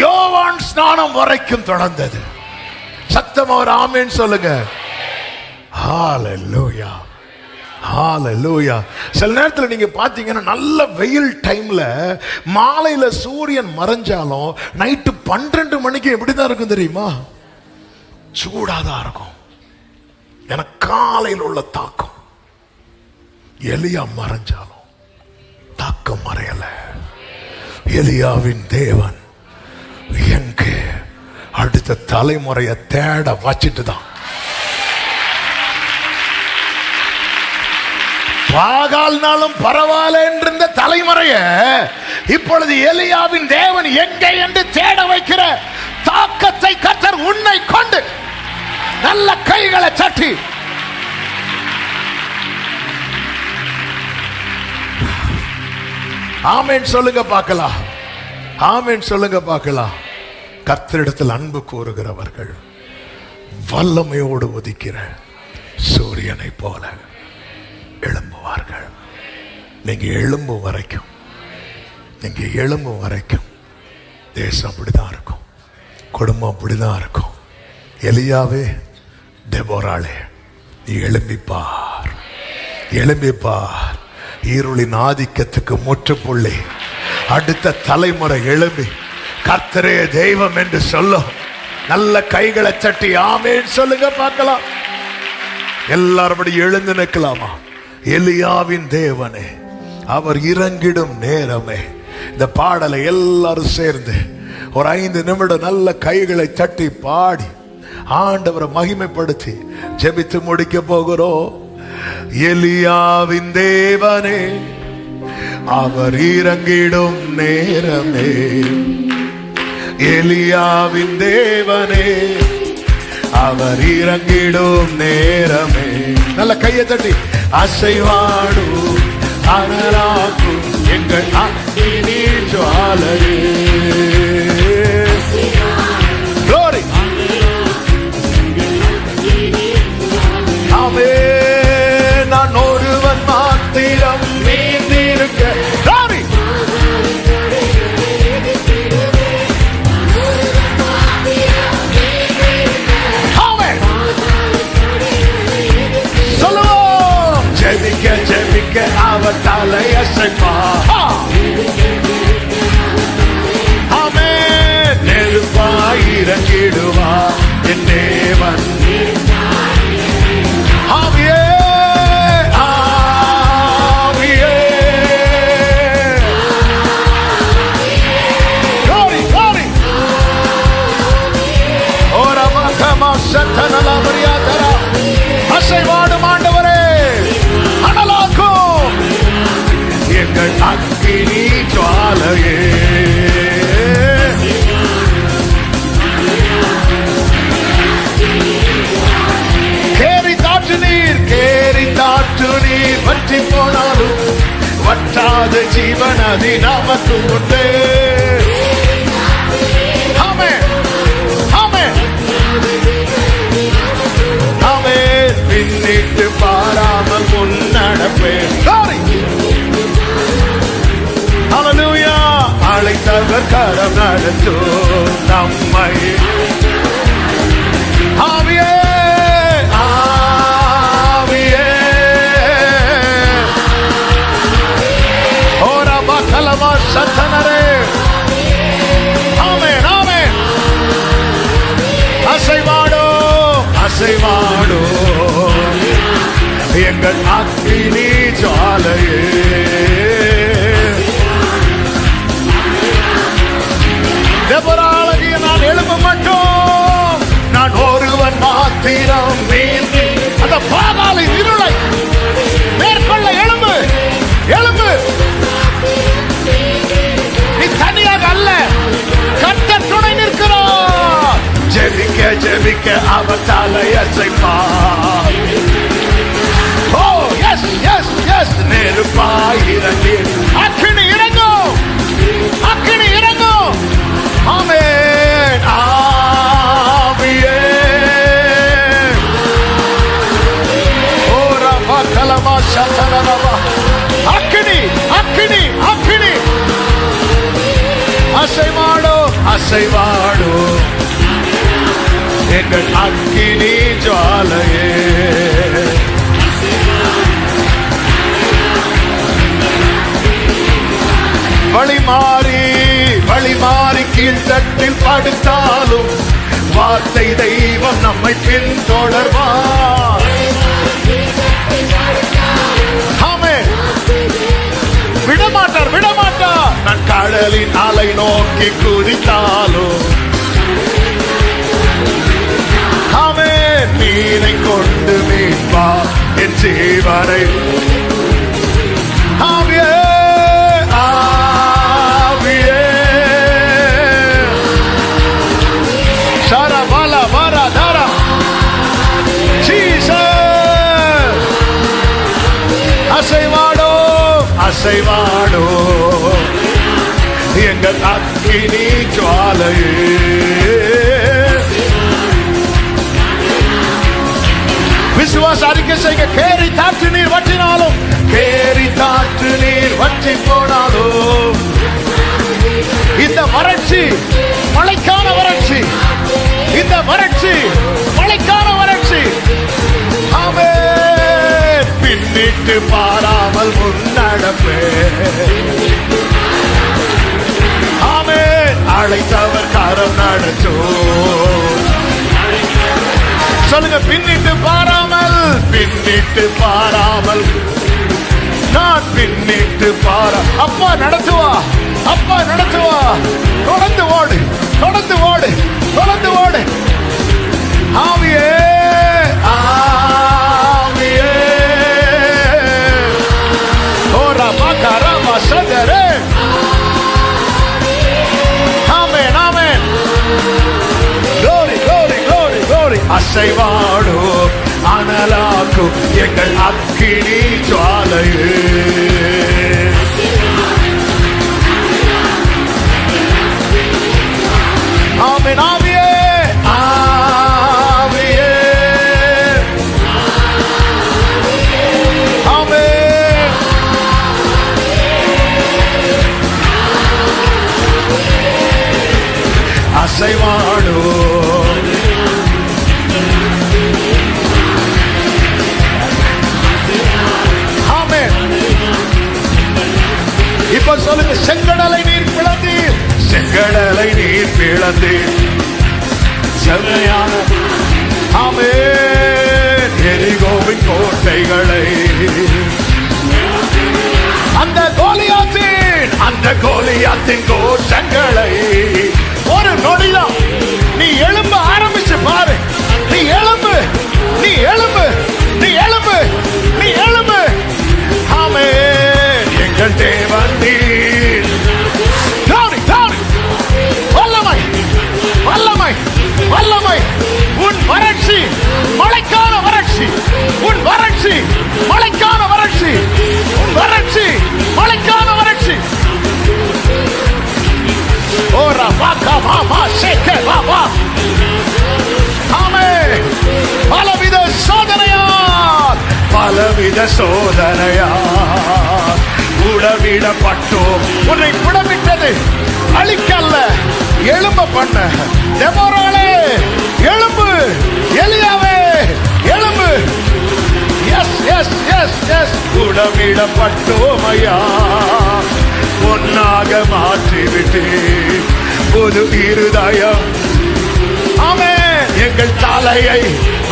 யோவான் ஸ்நானம் வரைக்கும் தொடர்ந்தது. சத்தமா ஒரு ஆமென் சொல்லுங்க. ஹalleluya, ஹalleluya. சில நேரத்தில் நீங்க பாத்தீங்கன்னா நல்ல வெயில் டைம்ல மாலையில சூரியன் மறைஞ்சாலும் நைட்டு 12 மணிக்கு எப்படிதான் இருக்கும் தெரியுமா? சூடாதான் இருக்கும். எனக்கு காலையில் உள்ள தாக்கம். எலியா மறைஞ்சாலும் தாக்கம் மறையல. எலியாவின் தேவன் எங்கே அடுத்த தலைமுறையை தேட வச்சிட்டு தான். பாகால்னாலும் பரவாயில்ல என்ற தலைமுறைய இப்பொழுது எலியாவின் தேவன் எங்கே என்று தேட வைக்கிற தாக்கத்தை கர்த்தர் உன்னை கொண்டு நல்ல கைகளை தட்டி ஆமென் சொல்லுங்க பார்க்கலாம். ஆமென் சொல்லுங்க பார்க்கலாம். கர்த்தரிடத்தில் அன்பு கூறுகிறவர்கள் வல்லமையோடு உதிக்கிற சூரியனை போல எழும்புவார்கள். நீங்க எழும்பு வரைக்கும், நீங்க எழும்பு வரைக்கும் தேசம் அப்படிதான் இருக்கும், குடும்பம் அப்படிதான் இருக்கும். எலியாவே, தெபோராளே, நீ எழும்பிப்பார், எழும்பிப்பார். இருளின் ஆதிக்கத்துக்கு முற்றுப்புள்ளி அடுத்த தலைமுறை எழும்பி கர்த்தரே தெய்வம் என்று சொல்லும். நல்ல கைகளை தட்டி ஆமென் சொல்லுங்க பார்க்கலாம். எல்லாரும் எழுந்து நிற்கலாமா? எலியாவின் தேவனே, அவர் இறங்கிடும் நேரமே. இந்த பாடலை எல்லாரும் சேர்ந்து ஒரு 5 நிமிடம் நல்ல கைகளை தட்டி பாடி ஆண்டவரை மகிமைப்படுத்தி ஜெபித்து முடிக்க போகிறோம். எலியாவின் தேவனே, அவர் இறங்கிடும் நேரமே. எலியாவின் தேவனே, அவர் இறங்கிடும் நேரமே. நல்ல கையை தட்டி அசைவாடும் அனலாக்கும் எங்கள் அக்கினி ஜுவாலையே. Glory. ஆமென். நான் ஒருவன் மாத்திரம் நீந்திருக்க. Glory. ஜெபிக்க ஜெபிக்க அவர் தலையசைப்பார். ஆமென். நெருப்பாய் இறங்கிடுவார் என் தேவன். ஆவியே, ஆவியே. Glory, glory. ஓரா மகமா சத்தனலா மரியாதரா. அசைவாடும் ஆண்டவரே, அனலாக்கும் எங்கள் அக்கினி ஜுவாலையே. கேரி தாற்று நீர், கேரி தாற்று நீர் வற்றி போனாலும் வற்றாத ஜீவனதி நமக்கு உண்டு. ஆமென், ஆமென். அழைத்தவர் கரம் நடத்தும் நம்மை. ஆவியே ஆவியே ஓரா பக்கலமா சத்தனரே. ஆமென் ஆமென். அசைவாடோ அசைவாடோ எங்கள் அக்கினி ஜுவாலையே. தேவராளகிய நான் எழும்ப மாட்டோம், நான் ஒருவன் மாத்திரம் நீந்தி அந்த பாதாள இருளை மேற்கொள்ள எழும்பு எழும்பு. நீ தனியாக அல்ல, கர்த்தர் துணை நிற்கிறார். ஜெபிக்க ஜெபிக்க அவர் தலையசைப்பார். ஓ எஸ் எஸ் எஸ். நெருப்பாய் இறங்கி அக்கினி இறங்கும், அக்கினி இறங்கும். ஆமென் ஆவியே ஓரா பக்கலமா சத்தனரவா. அக்கினி அக்கினி அக்கினி. அசைவாடோ அசைவாடோ எங்கள் அக்கினி ஜுவாலையே. வழி மாறி கீழ்த்தட்டில் படுத்தாலும் வார்த்தை தெய்வம் நம்மை பின்தொடர்வார். ஆமென். விடமாட்டார் விடமாட்டார். நான் கடலின் அலை நோக்கி குதித்தாலும் ஆமென். மீனை கொண்டு மீட்பா என் ஜீவனை. ஆவியே ஆவியே சரபல பரதர ஜீசஸ். அசைவாடோ அசைவாடோ எங்கள் அக்கினி ஜுவாலையே. விசுவாச அறிக்கை செய்ய. கேரி தாற்று நீர் வற்றினாலும், கேரி தாற்று நீர் வற்றி போனாலும், இந்த வறட்சி மழைக்கான வறட்சி, இந்த வறட்சி மழைக்கான வறட்சி. ஆமென். பின்னிட்டு பாராமல் முன்னடப்பே. ஆமென். அழைத்தவர் கரம் நடத்தும். சொல்லுங்க. பின்னிட்டு பாராமல், பின்னிட்டு பாராமல், நான் பின்னிட்டு பாரா. அப்பா நடத்துவா, அப்பா நடத்துவா. தொடர்ந்து ஓடு தொடர்ந்து ஓடு தொடர்ந்து ஓடு. ஆவியே ஆவியே ஓரா பக்கரமா சதரே. ஆமென் ஆமென். glory glory glory glory. அசைவாடோ அனலாக்கும் எங்கள் அக்கினி ஜுவாலையே. ஆமென் ஆவியே ஆவியே ஆமென். அசைவாடோ இப்ப சொல்லுங்க. செங்கடலை நீர் பிளந்தீர், செங்கடலை நீர் பிளந்தீர். செம்மையான ஆமென். எரிகோவின் கோட்டைகளை அந்த கோலியாத்தின் கோஷங்களை ஒரு நொடிதான் நீ எழும்ப ஆரம்பிச்சு பாரு. நீ எழும்பு நீ எழும்பு நீ எழும்பு நீ எழும்பு. ஆமென். எங்கள் தேவன் நீர். வல்லமை வல்லமை வல்லமை. உன் வறட்சி மழைக்கான வறட்சி, உன் வறட்சி மழைக்கான வறட்சி, உன் வறட்சி மழைக்கான வறட்சி. ஓரா பாக்கா மாமா சேக்கே பாபா. ஆமென். பலவித சோதனையால் புடமிடப்பட்டோம். உன்னை புடமிட்டது அழிக்கல்ல, எழும்ப பண்ண. தெபோராளே எழும்பு, எலியாவே எழும்பு. எஸ் எஸ் எஸ் எஸ் புடமிடப்பட்டோம் ஐயா, பொன்னாக மாற்றிவிட்டு புது இருதயம். ஆமென். எங்கள் தலையை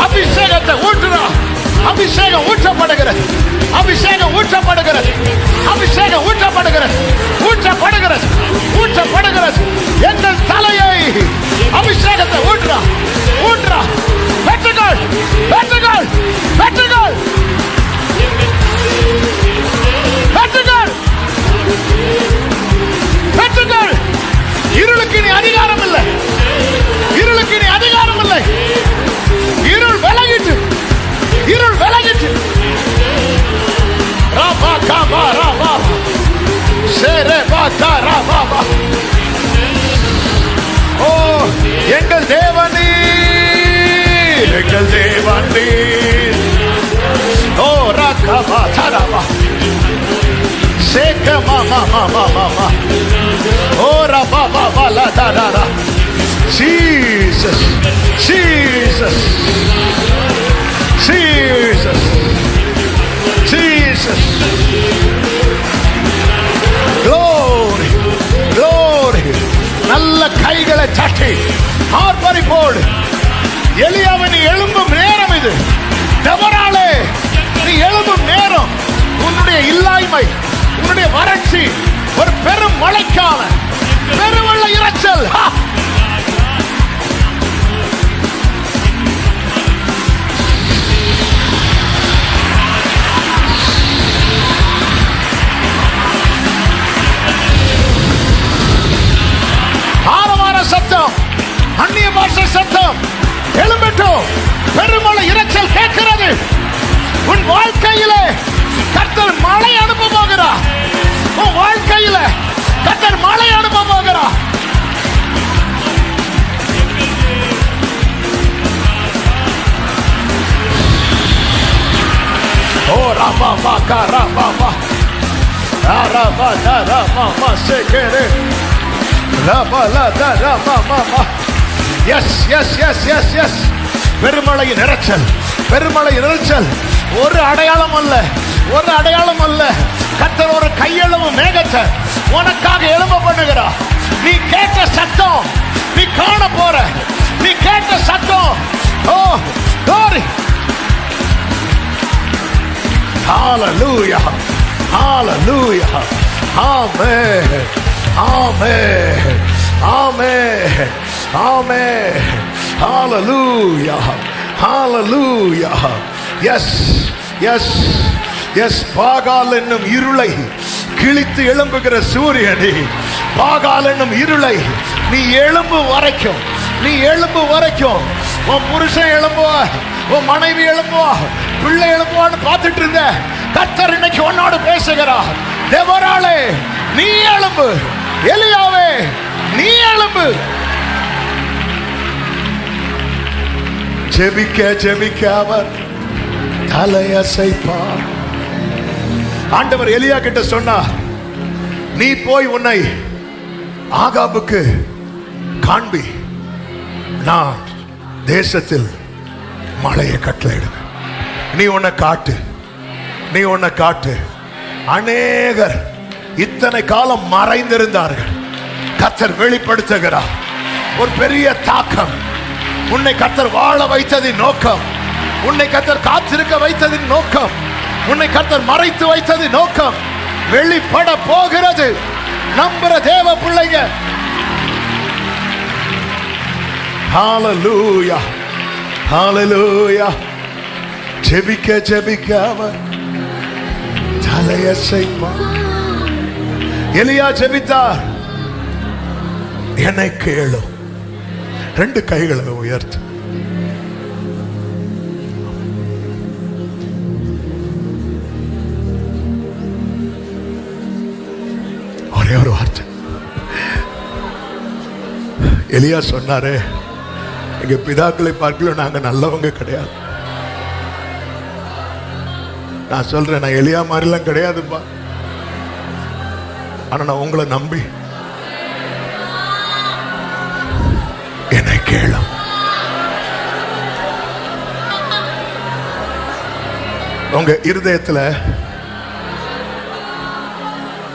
அபிஷேகத்தை ஊற்றுறா. அபிஷேகம் ஊற்றப்படுகிறது, அபிஷேகம் ஊற்றப்படுகிறது, அபிஷேகம் ஊற்றப்படுகிறது, ஊற்றப்படுகிறது, ஊற்றப்படுகிறது. எங்கள் தலையை அபிஷேகத்தை ஊற்றா, ஊற்றா. பெற்றுகள், பெற்றுகள், பெற்றுகள், பெற்றுகள், பெற்றுகள். இருளுக்கு நீ அதிகாரம் இல்லை, இருளுக்கு நீ அதிகாரம் இல்லை. இருள் விலகிட்டு, இருள் விலகிட்டு. ராபா காபா ராபா சேரே பாதா ராபா. ஓ எங்கள் தேவனே, எங்கள் தேவனே. ஓ ராகபா தரபா சேக மாமா மாமா மாமா. ஓ ராபா பாபா லா தரரா. Jesus Jesus Jesus Jesus. Glory, glory. நல்ல கைகளை தட்டி ஆர்ப்பரி போடு. எலியாவை நீ எழும்பும் நேரம் இது. தெபோராளே நீ எழும்பும் நேரம். உன்னுடைய இல்லாய்மை, உன்னுடைய வறட்சி ஒரு பெரும் மழைக்கான பெருவெள்ள இரைச்சல். சத்தம், அந்நிய பாஷை சத்தம் எழும்பட்டும். பெருமழை இரைச்சல் கேட்கிறது. உன் வாழ்க்கையிலே கர்த்தர் மழை அனுப்ப போகிறார். உன் வாழ்க்கையிலே கர்த்தர் மழை அனுப்ப போகிறார். ஓ ராமா மாகா ராமா மா ராமா ராமா சேகரே. பெருமழையின் இரைச்சல், பெருமழையின் இரைச்சல். ஒரு அடையாளம் அல்ல, ஒரு அடையாளம் அல்ல. கர்த்தர் ஒரு கையெழும்பு மேகத்தை உனக்காக எழும்ப பண்ணுகிறார். நீ கேட்ட சத்தம், நீ காண போற, நீ கேட்ட சத்தம். ஓ glory. Hallelujah, hallelujah, amen, amen, amen, amen, hallelujah, hallelujah. Yes, yes, yes. பாகால் என்னும் இருளை கிழித்து எழும்புகிற சூரியனே, பாகால் என்னும் இருளை நீ எழும்பு வரைக்கும், நீ எழும்பு வரைக்கும் உன் புருஷன் எழும்புவா, உன் மனைவி எழும்புவா, பிள்ளை எழும்புவான்னு பார்த்துட்டு இருந்த கர்த்தர் இன்னைக்கு உன்னோடு பேசுகிறார். தெபோராளே நீ எழும்பு, எலியாவே நீ எழும்பு. ஜெபிக்க ஜெபிக்க அவர் தலையசைப்பார். ஆண்டவர் எலியா கிட்ட சொன்னார், நீ போய் உன்னை ஆகாபுக்கு காண்பி, நான் தேசத்தில் மழையை கட்டளையிடுவேன். நீ உன்னை காட்டு, நீ உன்னை காட்டு. அநேகர் இத்தனை காலம் மறைந்திருந்தார்கள், கர்த்தர் வெளிப்படுத்துகிறார். ஒரு பெரிய தாக்கம். உன்னை கர்த்தர் வாழ வைத்ததின் நோக்கம், உன்னை கர்த்தர் காத்திருக்க வைத்ததின் நோக்கம், உன்னை கர்த்தர் மறைத்து வைத்ததின் நோக்கம் வெளிப்பட போகிறது. நம்புற தேவ பிள்ளைங்க. ஹalleluya, ஹalleluya. ஜெபிக்க ஜெபிக்க அவர் தலையசைப்பார். எலியா ஜெபித்தார், என்னை கேளும். ரெண்டு கைகளை உயர்த்து. ஒரே ஒரு வார்த்தை. எலியா சொன்னாரே, எங்க பிதாக்களை பார்க்கல நாங்க நல்லவங்க கிடையாது. நான் சொல்றேன், நான் எலியா மாதிரிலாம் கிடையாதுப்பா. ஆனா நான் உங்களை நம்பி என்னை கேளும். உங்க இருதயத்துல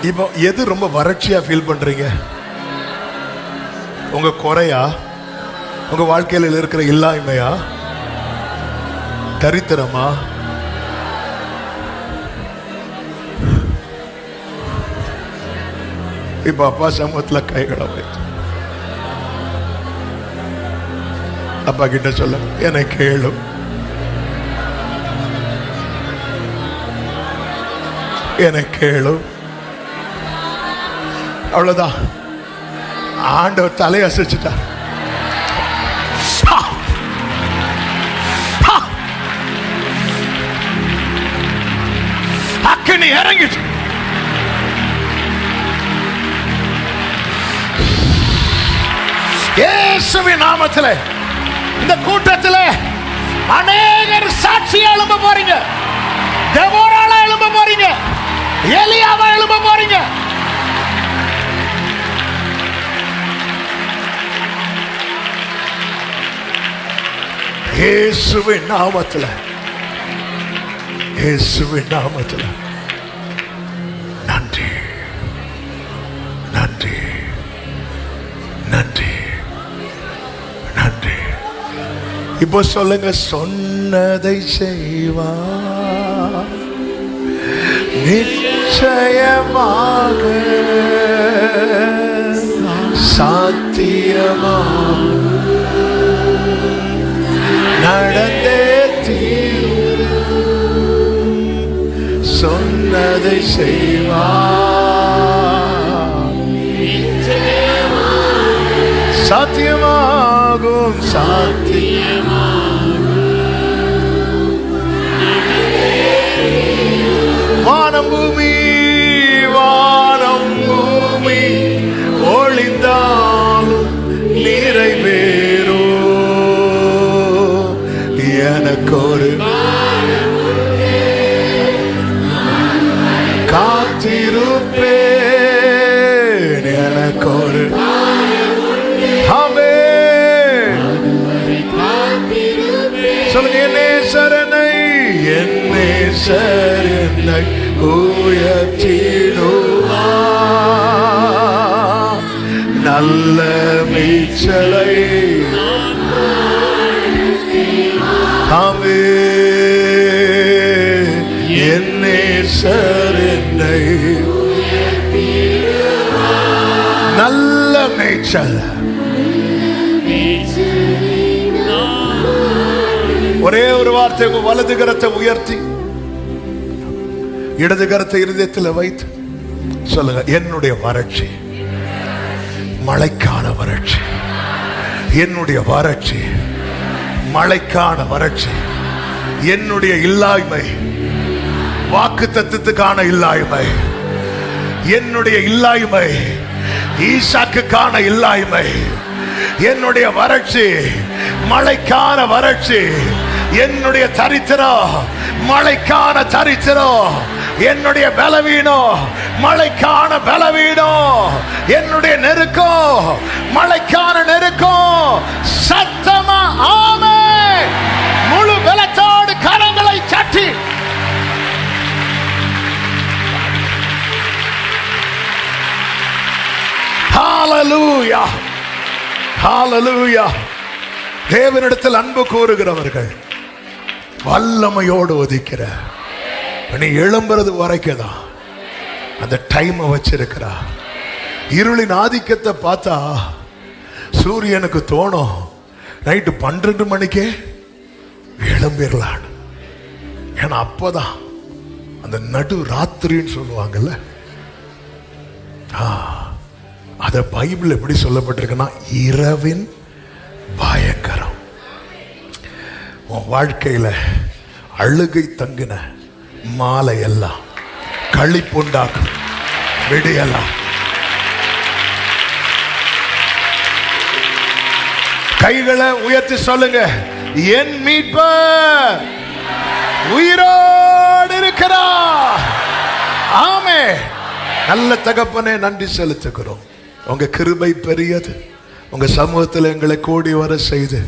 இப்போ எது ரொம்ப வறட்சியா ஃபீல் பண்றீங்க? உங்க குறையா, உங்க வாழ்க்கையில் இருக்கிற இல்லாமையா, தரித்திரமா? இப்ப அப்பா சமூகத்துல கைகளை வைத்து அப்பா கிட்ட சொல்ல, என்னை கேளும், என்னை கேளும். அவ்வளவுதான். ஆண்டவர் தலையை அசைச்சிட்டார். அக்கினி இறங்கிட்டு இயேசுவின் நாமத்தில் இந்த கூட்டத்தில் அநேகர் சாட்சியா எழும்ப போறீங்க, தெபோரால எழும்ப போறீங்க, எலியாவா எழும்ப போறீங்க. இயேசுவின் நாமத்தில், இயேசுவின் நாமத்தில் நன்றி, நன்றி, நன்றி, நன்றி. இப்போ சொல்லுங்க, சொன்னதை செய்வா நிச்சயமாக, சாத்தியமாக நடந்தே தீரும். சொன்னதை செய்வா சாத்தியமாகும், சாத்தியமாகும். வானம் பூமி, வானம் பூமி ஒளிந்தாலும் நிறைவேறோ. எனக்கு ஒரு காத்திருப்பேன், எனக்கு ஒரு சொல்லுங்க, என்னே சரணை, என்னே சரணை உயர்த்திடுவா. நல்ல மீச்சலை ஆமே, என்னே சரணை நல்ல மேய்ச்சல். ஒரே ஒரு வார்த்தை, வலது கரத்தை உயர்த்தி இடது கரத்தை இருதயத்தில் வைத்து சொல்லுங்க, என்னுடைய வறட்சி மழைக்கான வறட்சி, என்னுடைய வறட்சி மழைக்கான வறட்சி, என்னுடைய இல்லாய்மை வாக்கு தத்துவத்துக்கான இல்லாய்மை, என்னுடைய இல்லாய்மை ஈசாக்குக்கான இல்லாய்மை, என்னுடைய வறட்சி மழைக்கான வறட்சி, என்னுடைய தரித்திரம் மழைக்கான தரித்திரம், என்னுடைய பலவீனம் மழைக்கான பலவீனம், என்னுடைய நெருக்கம் மழைக்கான நெருக்கம். சத்தமா ஆமென். முழு பலத்தோடு கரங்களை தட்டி ஹalleluya, ஹalleluya. தேவனிடத்தில் அன்பு கூறுகிறவர்கள் வல்லமையோடு ஒதுக்கிற நீ எழும்புறது வரைக்கும்தான் அந்த டைமை வச்சிருக்கிறா. இருளின் ஆதிக்கத்தை பார்த்தா சூரியனுக்கு தோணும் நைட்டு 12 மணிக்கே எழும்பிடலான். ஏன்னா அப்போதான் அந்த நடு ராத்திரின்னு சொல்லுவாங்கல்ல, அத பைபிள் எப்படி சொல்லப்பட்டிருக்குன்னா இரவின் பயங்கரம். உன் வாழ்க்கையில அழுகை தங்கின மாலை எல்லாம் களிப்புண்டாக்கும் விடியலாம். கைகளை உயர்த்தி சொல்லுங்க, என் மீட்பர் உயிரோடு இருக்கிறார். ஆமென். நல்ல தகப்பனே, நன்றி செலுத்துகிறோம். உங்க கிருபை பெரியது. உங்க சமூகத்தில் எங்களை கூடி வர செய்து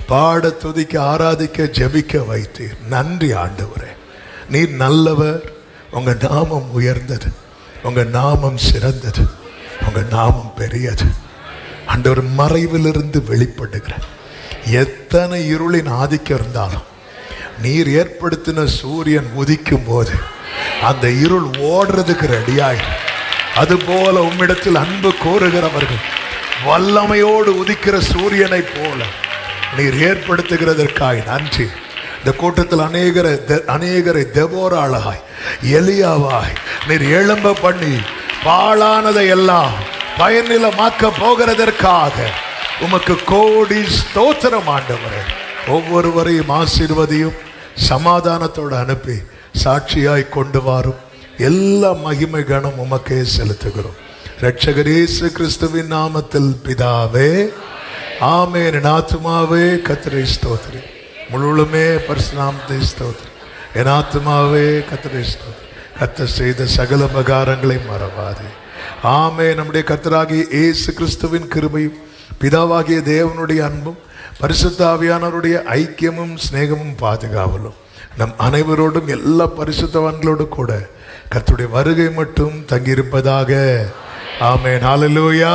பாட, துதிக்க, ஆராதிக்க, ஜெபிக்க வைத்தீர். நன்றி ஆண்டவரே. நீர் நல்லவர். உங்க நாமம் உயர்ந்தது. உங்க நாமம் சிறந்தது. உங்க நாமம் பெரியது. ஆண்டவர், மறைவிலிருந்து வெளிப்படுகிற எத்தனை இருளின் ஆதிக்கம் இருந்தாலும் நீர் ஏற்படுத்தின சூரியன் உதிக்கும் போது அந்த இருள் ஓடுறதுக்கு ரெடியாய், அதுபோல உம்மிடத்தில் அன்பு கோருகிறவர்கள் வல்லமையோடு உதிக்கிற சூரியனை போல நீர் ஏற்படுத்துகிறதற்காய் நன்றி. இந்த கூட்டத்தில் அநேகரை தெபோராளாய், எலியாவாய் நீர் எழும்ப பண்ணி பாழானதை எல்லாம் பயனிலமாக்க போகிறதற்காக உமக்கு கோடி ஸ்தோத்திரம் ஆண்டவரே. ஒவ்வொருவரையும் ஆசீர்வதியும், சமாதானத்தோடு அனுப்பி சாட்சியாய் கொண்டு வாரும். எல்லா மகிமை கணம் உமக்கே செலுத்துகிறோம். இரட்சகர் இயேசு கிறிஸ்துவின் நாமத்தில் பிதாவே, ஆமென். என் ஆத்துமாவே கர்த்தரை ஸ்தோத்திரி, முழுமே பரிசுநாமத்தை ஸ்தோத்திரி. என் ஆத்துமாவே கர்த்தரை ஸ்தோத்திரி. கர்த்தர் செய்த சகல உபகாரங்களை மறவாதே. ஆமென். நம்முடைய கர்த்தராகிய இயேசு கிறிஸ்துவின் கிருபையும், பிதாவாகிய தேவனுடைய அன்பும், பரிசுத்த ஆவியானவருடைய ஐக்கியமும் சிநேகமும் பாதுகாவலும் நம் அனைவரோடும், எல்லா பரிசுத்தவான்களோடு கூட கர்த்தருடைய வருகை மட்டும் தங்கியிருப்பதாக. ஆமென். ஹல்லேலூயா.